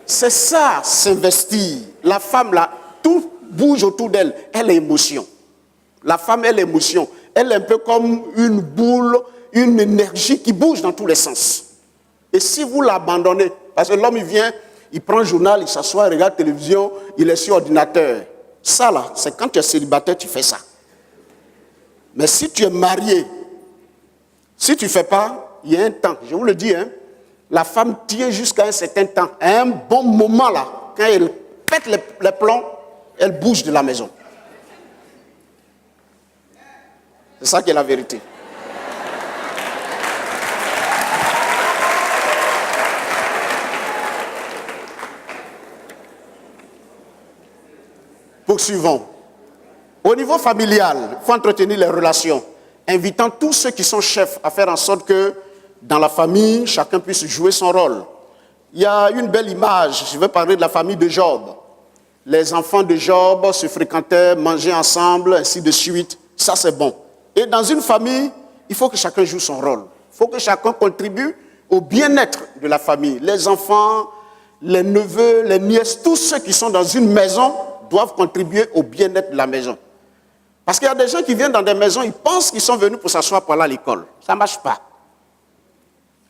C'est ça, s'investir. La femme, là, tout bouge autour d'elle. Elle est émotion. La femme, elle est émotion. Elle est un peu comme une boule, une énergie qui bouge dans tous les sens. Et si vous l'abandonnez, parce que l'homme, il vient, il prend le journal, il s'assoit, il regarde la télévision, il est sur ordinateur. Ça, là, c'est quand tu es célibataire, tu fais ça. Mais si tu es marié, si tu ne fais pas, il y a un temps, je vous le dis, hein, la femme tient jusqu'à un certain temps. À un bon moment là, quand elle pète les plombs, elle bouge de la maison. C'est ça qui est la vérité. Poursuivons. Au niveau familial, il faut entretenir les relations, invitant tous ceux qui sont chefs à faire en sorte que dans la famille, chacun puisse jouer son rôle. Il y a une belle image, je vais parler de la famille de Job. Les enfants de Job se fréquentaient, mangeaient ensemble, ainsi de suite. Ça, c'est bon. Et dans une famille, il faut que chacun joue son rôle. Il faut que chacun contribue au bien-être de la famille. Les enfants, les neveux, les nièces, tous ceux qui sont dans une maison doivent contribuer au bien-être de la maison. Parce qu'il y a des gens qui viennent dans des maisons, ils pensent qu'ils sont venus pour s'asseoir pour aller à l'école. Ça ne marche pas.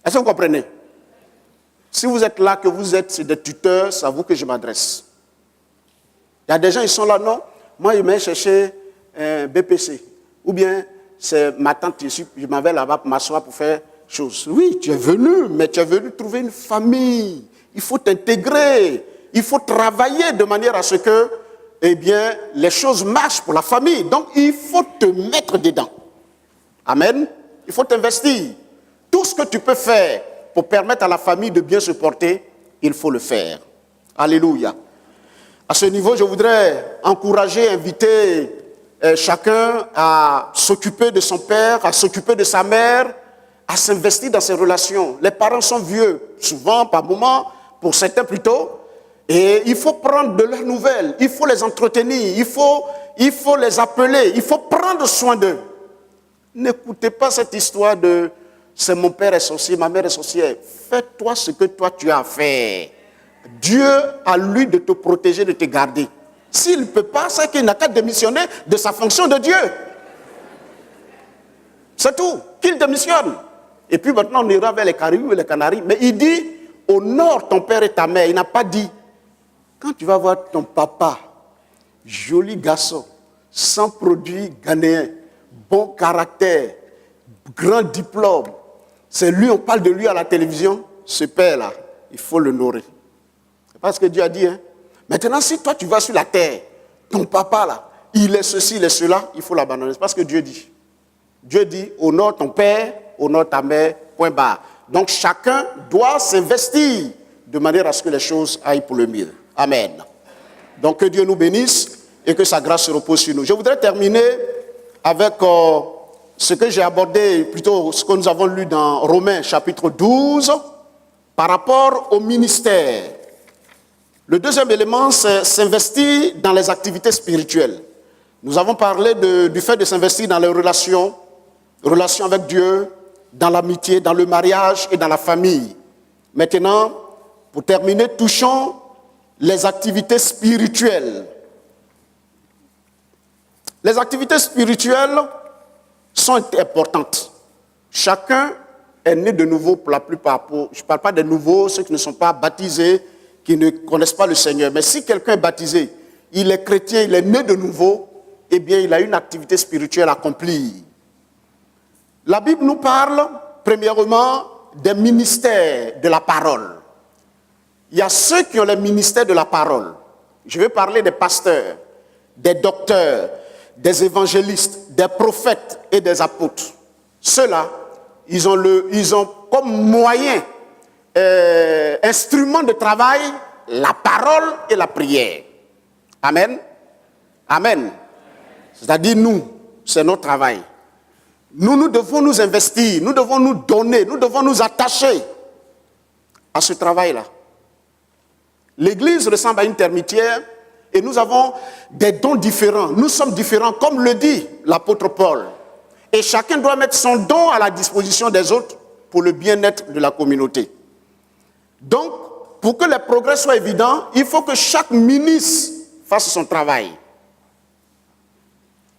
Est-ce que vous comprenez? Si vous êtes là, que vous êtes des tuteurs, c'est à vous que je m'adresse. Il y a des gens, ils sont là, non, moi, ils m'ont cherché un BPC. Ou bien, c'est ma tante, je m'en vais là-bas pour m'asseoir pour faire chose. Oui, tu es venu, mais tu es venu trouver une famille. Il faut t'intégrer. Il faut travailler de manière à ce que, eh bien, les choses marchent pour la famille. Donc, il faut te mettre dedans. Amen. Il faut t'investir. Tout ce que tu peux faire pour permettre à la famille de bien se porter, il faut le faire. Alléluia. À ce niveau, je voudrais encourager, inviter chacun à s'occuper de son père, à s'occuper de sa mère, à s'investir dans ses relations. Les parents sont vieux, souvent, par moments, pour certains plutôt, et il faut prendre de leurs nouvelles, il faut les entretenir, il faut les appeler, il faut prendre soin d'eux. N'écoutez pas cette histoire de « c'est mon père est sorcier, ma mère est sorcière ». Fais-toi ce que toi tu as à faire. Dieu a lui de te protéger, de te garder. S'il ne peut pas, c'est qu'il n'a qu'à démissionner de sa fonction de Dieu. C'est tout, qu'il démissionne. Et puis maintenant, on ira vers les Caraïbes et les Canaries. Mais il dit, honore ton père et ta mère. Il n'a pas dit, quand tu vas voir ton papa, joli garçon, sans produit ghanéen, bon caractère, grand diplôme, c'est lui, on parle de lui à la télévision, ce père-là, il faut le nourrir. C'est pas ce que Dieu a dit, hein. Maintenant, si toi tu vas sur la terre, ton papa là, il est ceci, il est cela, il faut l'abandonner. C'est pas ce que Dieu dit. Dieu dit, honore ton père, honore ta mère, point barre. Donc chacun doit s'investir de manière à ce que les choses aillent pour le mieux. Amen. Donc que Dieu nous bénisse et que sa grâce se repose sur nous. Je voudrais terminer avec ce que j'ai abordé, plutôt ce que nous avons lu dans Romains chapitre 12, par rapport au ministère. Le deuxième élément, c'est s'investir dans les activités spirituelles. Nous avons parlé du fait de s'investir dans les relations avec Dieu, dans l'amitié, dans le mariage et dans la famille. Maintenant, pour terminer, touchons les activités spirituelles. Les activités spirituelles sont importantes. Chacun est né de nouveau pour la plupart. Je ne parle pas des nouveaux, ceux qui ne sont pas baptisés, qui ne connaissent pas le Seigneur. Mais si quelqu'un est baptisé, il est chrétien, il est né de nouveau, eh bien, il a une activité spirituelle à accomplir. La Bible nous parle, premièrement, des ministères de la parole. Il y a ceux qui ont les ministères de la parole. Je vais parler des pasteurs, des docteurs, des évangélistes, des prophètes et des apôtres. Ceux-là, ils ont comme moyen, instrument de travail, la parole et la prière. Amen. Amen. C'est-à-dire nous, c'est notre travail. Nous devons nous investir, nous devons nous donner, nous devons nous attacher à ce travail-là. L'Église ressemble à une termitière et nous avons des dons différents. Nous sommes différents, comme le dit l'apôtre Paul. Et chacun doit mettre son don à la disposition des autres pour le bien-être de la communauté. Donc, pour que les progrès soient évidents, il faut que chaque ministre fasse son travail.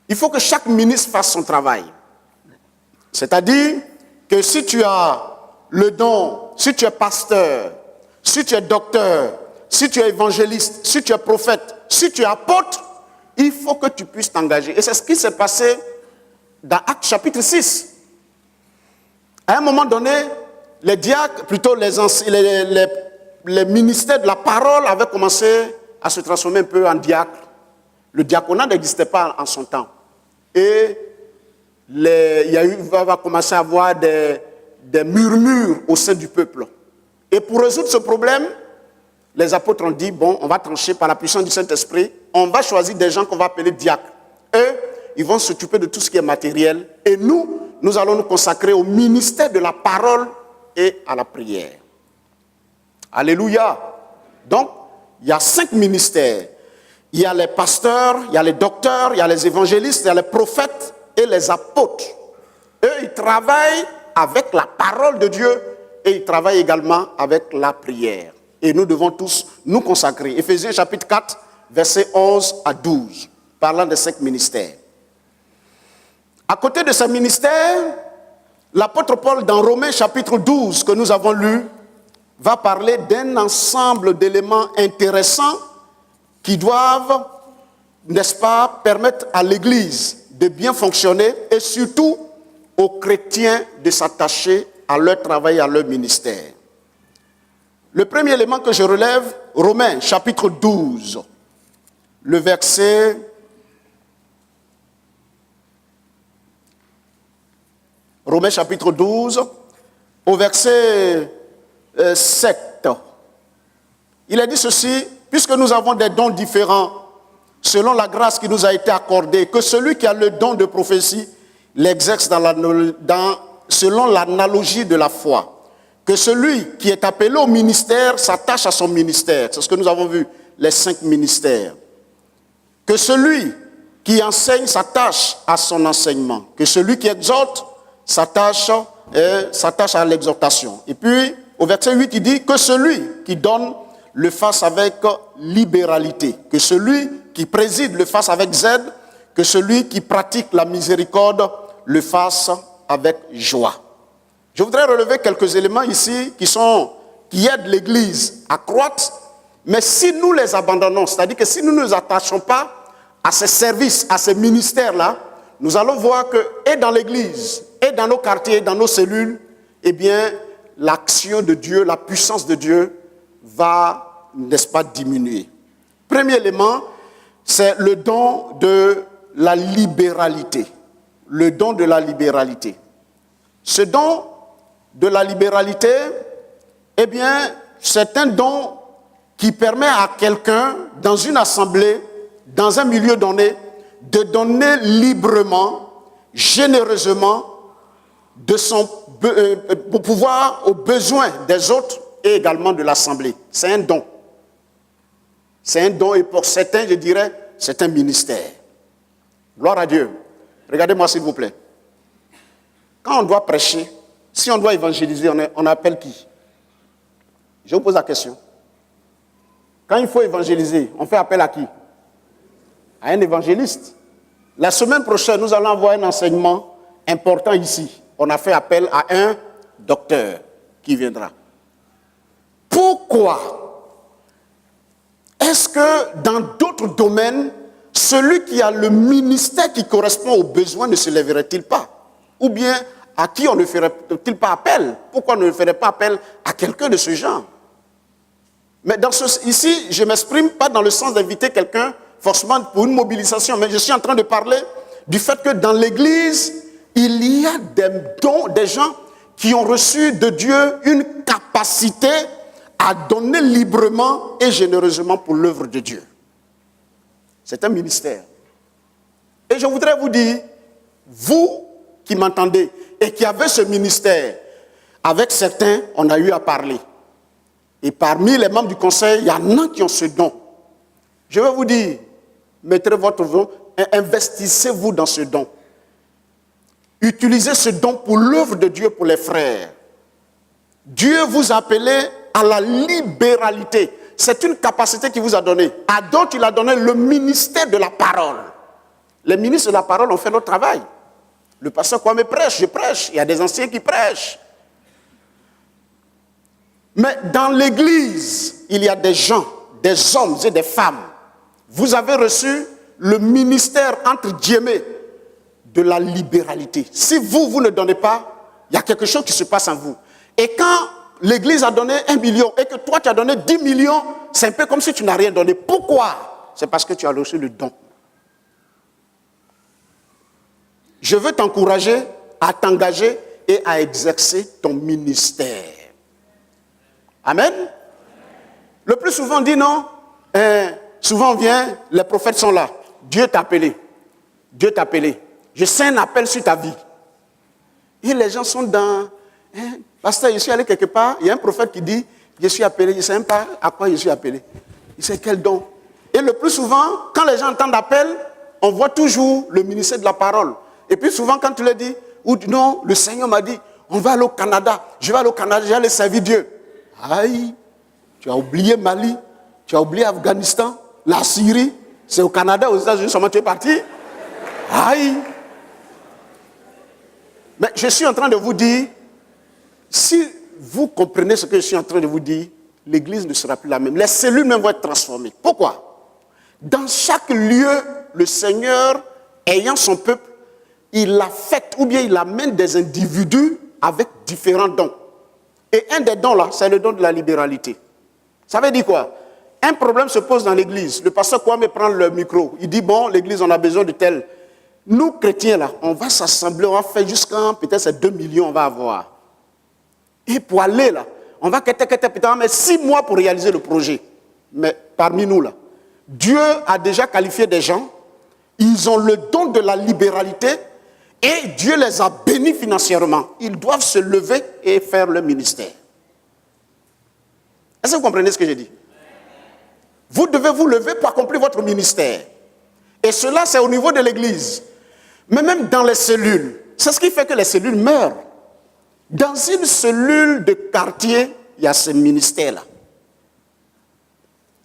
Il faut que chaque ministre fasse son travail. C'est-à-dire que si tu as le don, si tu es pasteur, si tu es docteur, si tu es évangéliste, si tu es prophète, si tu es apôtre, il faut que tu puisses t'engager. Et c'est ce qui s'est passé dans Actes chapitre 6. À un moment donné, les diacres, plutôt les ministères de la parole avaient commencé à se transformer un peu en diacres. Le diaconat n'existait pas en son temps. Et il va commencer à avoir des murmures au sein du peuple. Et pour résoudre ce problème, les apôtres ont dit, bon, on va trancher par la puissance du Saint-Esprit, on va choisir des gens qu'on va appeler diacres. Eux, ils vont s'occuper de tout ce qui est matériel. Et nous allons nous consacrer au ministère de la parole et à la prière. Alléluia. Donc, il y a 5 ministères. Il y a les pasteurs, il y a les docteurs, il y a les évangélistes, il y a les prophètes et les apôtres. Eux, ils travaillent avec la parole de Dieu et ils travaillent également avec la prière. Et nous devons tous nous consacrer. Éphésiens chapitre 4, versets 11 à 12, parlant des 5 ministères. À côté de ces ministères, l'apôtre Paul, dans Romains chapitre 12, que nous avons lu, va parler d'un ensemble d'éléments intéressants qui doivent, n'est-ce pas, permettre à l'Église de bien fonctionner et surtout aux chrétiens de s'attacher à leur travail, à leur ministère. Le premier élément que je relève, Romains chapitre 12, le verset Romains chapitre 12, au verset 7. Il a dit ceci, puisque nous avons des dons différents, selon la grâce qui nous a été accordée, que celui qui a le don de prophétie l'exerce selon l'analogie de la foi. Que celui qui est appelé au ministère s'attache à son ministère. C'est ce que nous avons vu, les 5 ministères. Que celui qui enseigne s'attache à son enseignement. Que celui qui exhorte s'attache à l'exhortation. Et puis, au verset 8, il dit que celui qui donne le fasse avec libéralité. Que celui qui préside le fasse avec zèle. Que celui qui pratique la miséricorde le fasse avec joie. Je voudrais relever quelques éléments ici qui aident l'Église à croître, mais si nous les abandonnons, c'est-à-dire que si nous ne nous attachons pas à ces services, à ces ministères-là, nous allons voir que, et dans l'Église, et dans nos quartiers, dans nos cellules, eh bien, l'action de Dieu, la puissance de Dieu va, n'est-ce pas, diminuer. Premier élément, c'est le don de la libéralité. Le don de la libéralité. Ce don de la libéralité, eh bien, c'est un don qui permet à quelqu'un, dans une assemblée, dans un milieu donné, de donner librement, généreusement, pour pouvoir aux besoins des autres et également de l'assemblée. C'est un don. C'est un don et pour certains, je dirais, c'est un ministère. Gloire à Dieu. Regardez-moi s'il vous plaît. Quand on doit prêcher, si on doit évangéliser, on appelle qui? Je vous pose la question. Quand il faut évangéliser, on fait appel à qui? À un évangéliste. La semaine prochaine, nous allons avoir un enseignement important ici. On a fait appel à un docteur qui viendra. Pourquoi est-ce que dans d'autres domaines, celui qui a le ministère qui correspond aux besoins ne se lèverait-il pas? Ou bien, à qui on ne ferait-il pas appel? Pourquoi on ne ferait pas appel à quelqu'un de ce genre? Mais ici, je ne m'exprime pas dans le sens d'inviter quelqu'un forcément pour une mobilisation, mais je suis en train de parler du fait que dans l'Église, il y a des gens qui ont reçu de Dieu une capacité à donner librement et généreusement pour l'œuvre de Dieu. C'est un ministère. Et je voudrais vous dire, vous qui m'entendez et qui avez ce ministère, avec certains, on a eu à parler. Et parmi les membres du conseil, il y en a qui ont ce don. Je vais vous dire, mettez votre don et investissez-vous dans ce don. Utilisez ce don pour l'œuvre de Dieu, pour les frères. Dieu vous a appelé à la libéralité. C'est une capacité qu'il vous a donnée. À d'autres, il a donné le ministère de la parole. Les ministres de la parole ont fait notre travail. Le pasteur Kwame prêche, je prêche. Il y a des anciens qui prêchent. Mais dans l'Église, il y a des gens, des hommes et des femmes. Vous avez reçu le ministère, entre guillemets, de la libéralité. Si vous ne donnez pas, il y a quelque chose qui se passe en vous. Et quand l'église a donné 1 million et que toi tu as donné 10 millions, c'est un peu comme si tu n'as rien donné. Pourquoi? C'est parce que tu as reçu le don. Je veux t'encourager à t'engager et à exercer ton ministère. Amen. Le plus souvent on dit non, souvent on vient, les prophètes sont là. Dieu t'a appelé. Dieu t'a appelé. Je sais un appel sur ta vie. Et les gens sont dans... pasteur, je suis allé quelque part, il y a un prophète qui dit, je suis appelé, je ne sais même pas à quoi je suis appelé. Il sait quel don. Et le plus souvent, quand les gens entendent l'appel, on voit toujours le ministère de la parole. Et puis souvent, quand tu le dis, ou non, le Seigneur m'a dit, on va aller au Canada, je vais aller au Canada, je vais aller servir Dieu. Aïe, tu as oublié Mali, tu as oublié Afghanistan, la Syrie, c'est au Canada, aux États-Unis, seulement tu es parti. Aïe. Mais je suis en train de vous dire, si vous comprenez ce que je suis en train de vous dire, l'église ne sera plus la même. Les cellules même vont être transformées. Pourquoi? Dans chaque lieu, le Seigneur, ayant son peuple, il affecte ou bien il amène des individus avec différents dons. Et un des dons là, c'est le don de la libéralité. Ça veut dire quoi? Un problème se pose dans l'église. Le pasteur Kwame prend le micro. Il dit, bon, l'église, on a besoin de tel. Nous, chrétiens là, on va s'assembler, on va faire jusqu'à peut-être ces 2 millions on va avoir. Et pour aller là, on va peut-être mettre 6 mois pour réaliser le projet. Mais parmi nous là, Dieu a déjà qualifié des gens, ils ont le don de la libéralité et Dieu les a bénis financièrement. Ils doivent se lever et faire le ministère. Est-ce que vous comprenez ce que j'ai dit? Vous devez vous lever pour accomplir votre ministère. Et cela, c'est au niveau de l'église. Mais même dans les cellules, c'est ce qui fait que les cellules meurent. Dans une cellule de quartier, il y a ce ministère-là.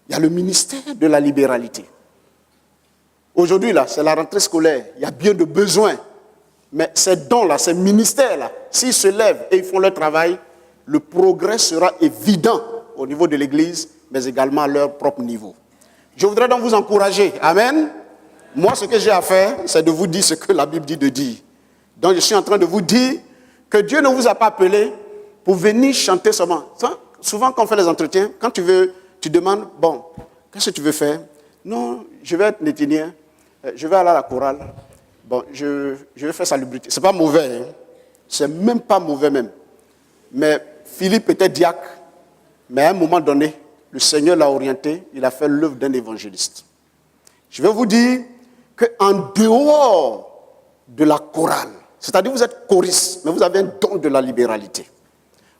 Il y a le ministère de la libéralité. Aujourd'hui, là, c'est la rentrée scolaire. Il y a bien de besoins. Mais ces dons-là, ces ministères-là, s'ils se lèvent et ils font leur travail, le progrès sera évident au niveau de l'église, mais également à leur propre niveau. Je voudrais donc vous encourager. Amen. Moi, ce que j'ai à faire, c'est de vous dire ce que la Bible dit de dire. Donc, je suis en train de vous dire que Dieu ne vous a pas appelé pour venir chanter seulement. Souvent, quand on fait les entretiens, quand tu veux, tu demandes, bon, qu'est-ce que tu veux faire? Non, je vais être nétinien, je vais aller à la chorale. Bon, je vais faire salubrité. Ce n'est pas mauvais, hein? C'est même pas mauvais même. Mais Philippe était diacre, mais à un moment donné, le Seigneur l'a orienté, il a fait l'œuvre d'un évangéliste. Je vais vous dire qu'en dehors de la chorale, c'est-à-dire vous êtes choriste, mais vous avez un don de la libéralité.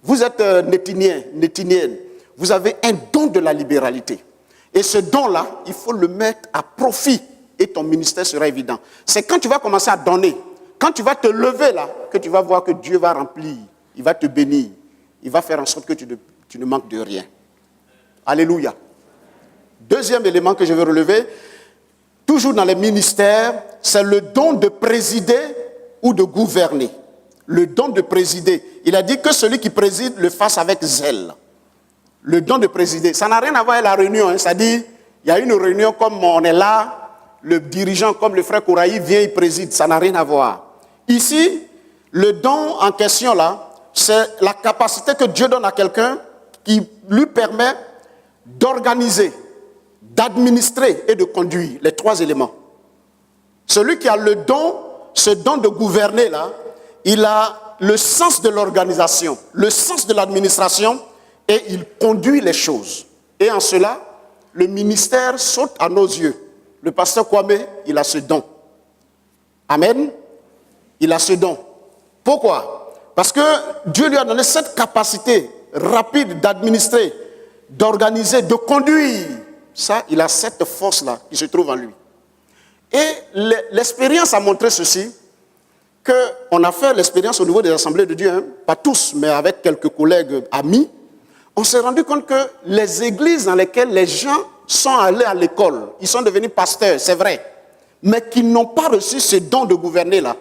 Vous êtes nétinien, nétinienne, vous avez un don de la libéralité. Et ce don-là, il faut le mettre à profit et ton ministère sera évident. C'est quand tu vas commencer à donner, quand tu vas te lever là, que tu vas voir que Dieu va remplir, il va te bénir, il va faire en sorte que tu ne manques de rien. Alléluia. Deuxième élément que je veux relever, toujours dans les ministères, c'est le don de présider ou de gouverner. Le don de présider. Il a dit que celui qui préside le fasse avec zèle. Le don de présider. Ça n'a rien à voir avec la réunion. Hein. C'est-à-dire, il y a une réunion comme on est là, le dirigeant comme le frère Kouraï vient, il préside. Ça n'a rien à voir. Ici, le don en question là, c'est la capacité que Dieu donne à quelqu'un qui lui permet d'organiser, d'administrer et de conduire, les 3 éléments. Celui qui a le don, ce don de gouverner là, il a le sens de l'organisation, le sens de l'administration et il conduit les choses. Et en cela, le ministère saute à nos yeux. Le pasteur Kwame, il a ce don. Amen. Il a ce don. Pourquoi? Parce que Dieu lui a donné cette capacité rapide d'administrer, d'organiser, de conduire. Ça, il a cette force-là qui se trouve en lui. Et l'expérience a montré ceci, qu'on a fait l'expérience au niveau des assemblées de Dieu, hein, pas tous, mais avec quelques collègues amis. On s'est rendu compte que les églises dans lesquelles les gens sont allés à l'école, ils sont devenus pasteurs, c'est vrai, mais qui n'ont pas reçu ce don de gouverner là,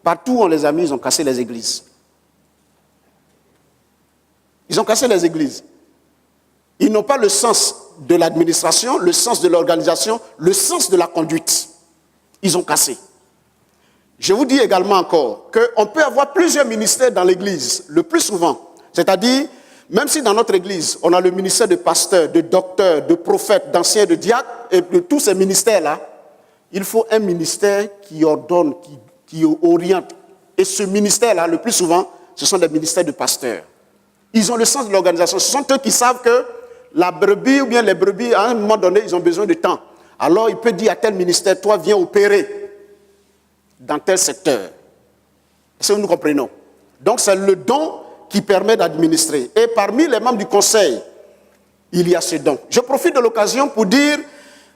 partout où on les a mis, ils ont cassé les églises. Ils ont cassé les églises. Ils n'ont pas le sens de l'administration, le sens de l'organisation, le sens de la conduite. Ils ont cassé. Je vous dis également encore qu'on peut avoir plusieurs ministères dans l'église. Le plus souvent, C'est-à-dire, même si dans notre église, on a le ministère de pasteur, de docteur, de prophète, d'ancien, de diacre, et de tous ces ministères-là, il faut un ministère qui ordonne, qui oriente. Et ce ministère-là, le plus souvent, ce sont des ministères de pasteurs. Ils ont le sens de l'organisation. Ce sont eux qui savent que la brebis ou bien les brebis, à un moment donné, ils ont besoin de temps. Alors, il peut dire à tel ministère, toi, viens opérer dans tel secteur. Est-ce que nous comprenons? Donc, c'est le don qui permet d'administrer. Et parmi les membres du conseil, il y a ce don. Je profite de l'occasion pour dire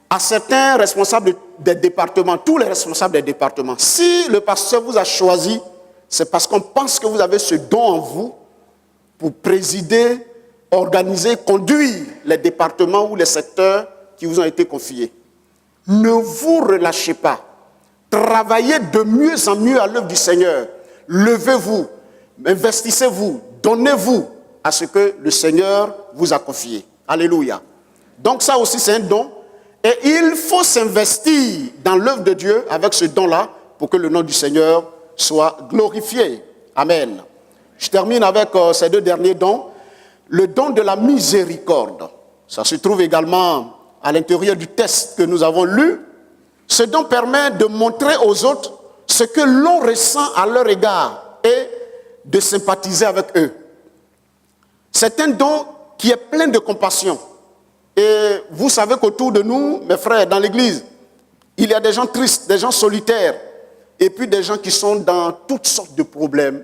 à certains responsables des départements, tous les responsables des départements, si le pasteur vous a choisi, c'est parce qu'on pense que vous avez ce don en vous pour présider, organiser, conduire les départements ou les secteurs qui vous ont été confiés. Ne vous relâchez pas. Travaillez de mieux en mieux à l'œuvre du Seigneur. Levez-vous, investissez-vous, donnez-vous à ce que le Seigneur vous a confié. Alléluia. Donc ça aussi c'est un don. Et il faut s'investir dans l'œuvre de Dieu avec ce don-là pour que le nom du Seigneur soit glorifié. Amen. Je termine avec ces deux derniers dons. Le don de la miséricorde. Ça se trouve également à l'intérieur du texte que nous avons lu. Ce don permet de montrer aux autres ce que l'on ressent à leur égard et de sympathiser avec eux. C'est un don qui est plein de compassion. Et vous savez qu'autour de nous, mes frères, dans l'église, il y a des gens tristes, des gens solitaires, et puis des gens qui sont dans toutes sortes de problèmes.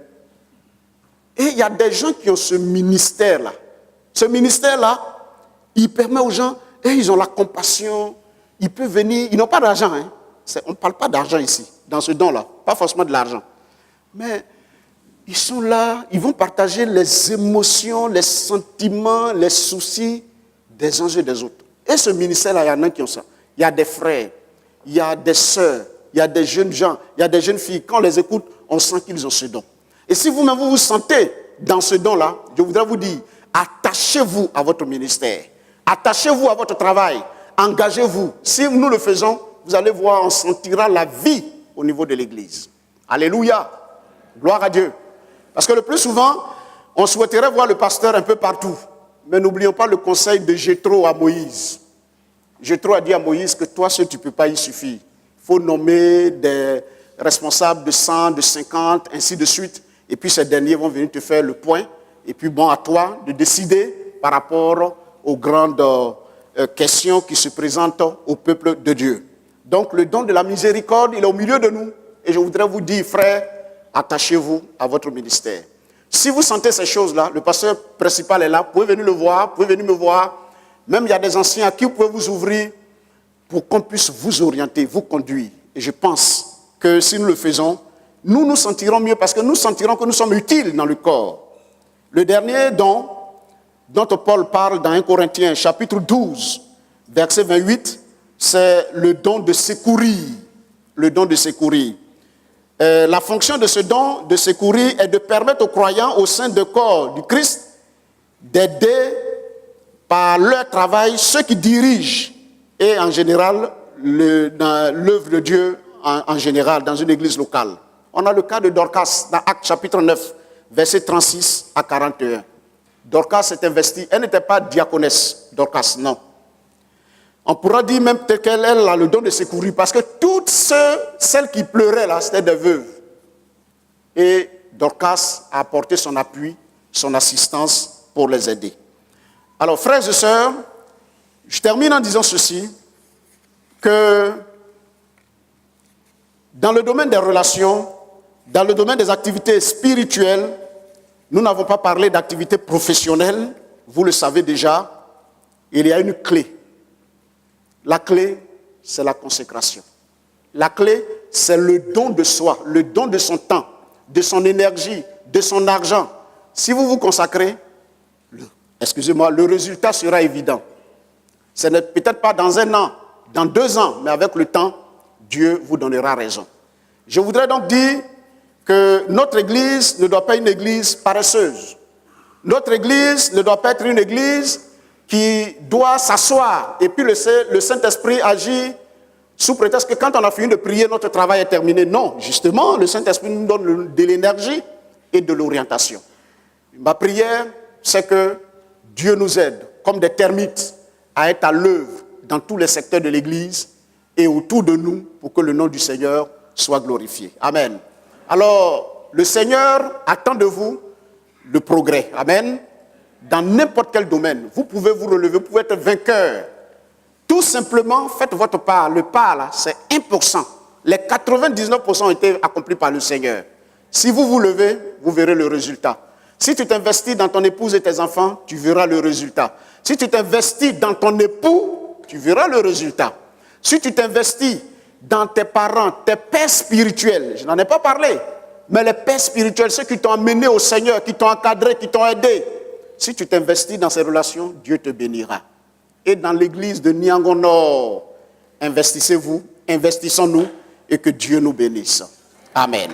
Et il y a des gens qui ont ce ministère-là. Ce ministère-là, il permet aux gens, et ils ont la compassion, ils peuvent venir, ils n'ont pas d'argent. Hein. On ne parle pas d'argent ici, dans ce don-là, pas forcément de l'argent. Mais ils sont là, ils vont partager les émotions, les sentiments, les soucis des uns et des autres. Et ce ministère-là, il y en a qui ont ça. Il y a des frères, il y a des sœurs, il y a des jeunes gens, il y a des jeunes filles. Quand on les écoute, on sent qu'ils ont ce don. Et si vous-même vous vous sentez dans ce don-là, je voudrais vous dire, attachez-vous à votre ministère. Attachez-vous à votre travail. Engagez-vous. Si nous le faisons, vous allez voir, on sentira la vie au niveau de l'Église. Alléluia. Gloire à Dieu. Parce que le plus souvent, on souhaiterait voir le pasteur un peu partout. Mais n'oublions pas le conseil de Jéthro à Moïse. Jéthro a dit à Moïse que toi seul tu ne peux pas y suffire. Il faut nommer des responsables de 100, de 50, ainsi de suite. Et puis ces derniers vont venir te faire le point. Et puis bon, à toi de décider par rapport aux grandes questions qui se présentent au peuple de Dieu. Donc le don de la miséricorde, il est au milieu de nous. Et je voudrais vous dire, frères, attachez-vous à votre ministère. Si vous sentez ces choses-là, le pasteur principal est là, vous pouvez venir le voir, vous pouvez venir me voir. Même il y a des anciens à qui vous pouvez vous ouvrir pour qu'on puisse vous orienter, vous conduire. Et je pense que si nous le faisons, nous nous sentirons mieux parce que nous sentirons que nous sommes utiles dans le corps. Le dernier don dont Paul parle dans 1 Corinthiens chapitre 12, verset 28, c'est le don de secourir. Le don de secourir. La fonction de ce don de secourir est de permettre aux croyants au sein du corps du Christ d'aider par leur travail ceux qui dirigent et en général dans l'œuvre de Dieu en général dans une église locale. On a le cas de Dorcas dans Actes chapitre 9, verset 36 à 41. Dorcas s'est investie, elle n'était pas diaconesse, Dorcas, non. On pourra dire même qu'elle a le don de secourir parce que toutes celles qui pleuraient là, c'était des veuves. Et Dorcas a apporté son appui, son assistance pour les aider. Alors, frères et sœurs, je termine en disant ceci, que dans le domaine des relations, dans le domaine des activités spirituelles, nous n'avons pas parlé d'activités professionnelles, vous le savez déjà, il y a une clé. La clé, c'est la consécration. La clé, c'est le don de soi, le don de son temps, de son énergie, de son argent. Si vous vous consacrez, le résultat sera évident. Ce n'est peut-être pas dans 1 an, dans 2 ans, mais avec le temps, Dieu vous donnera raison. Je voudrais donc dire que notre église ne doit pas être une église paresseuse. Notre église ne doit pas être une église qui doit s'asseoir et puis le Saint-Esprit agit sous prétexte que quand on a fini de prier, notre travail est terminé. Non, justement, le Saint-Esprit nous donne de l'énergie et de l'orientation. Ma prière, c'est que Dieu nous aide, comme des termites, à être à l'œuvre dans tous les secteurs de l'Église et autour de nous pour que le nom du Seigneur soit glorifié. Amen. Alors, le Seigneur attend de vous le progrès. Amen. Dans n'importe quel domaine, vous pouvez vous relever, vous pouvez être vainqueur. Tout simplement, faites votre part. Le part, là, c'est 1%. Les 99% ont été accomplis par le Seigneur. Si vous vous levez, vous verrez le résultat. Si tu t'investis dans ton épouse et tes enfants, tu verras le résultat. Si tu t'investis dans ton époux, tu verras le résultat. Si tu t'investis dans tes parents, tes pères spirituels, je n'en ai pas parlé, mais les pères spirituels, ceux qui t'ont amené au Seigneur, qui t'ont encadré, qui t'ont aidé, si tu t'investis dans ces relations, Dieu te bénira. Et dans l'église de Niangon Nord, investissez-vous, investissons-nous et que Dieu nous bénisse. Amen.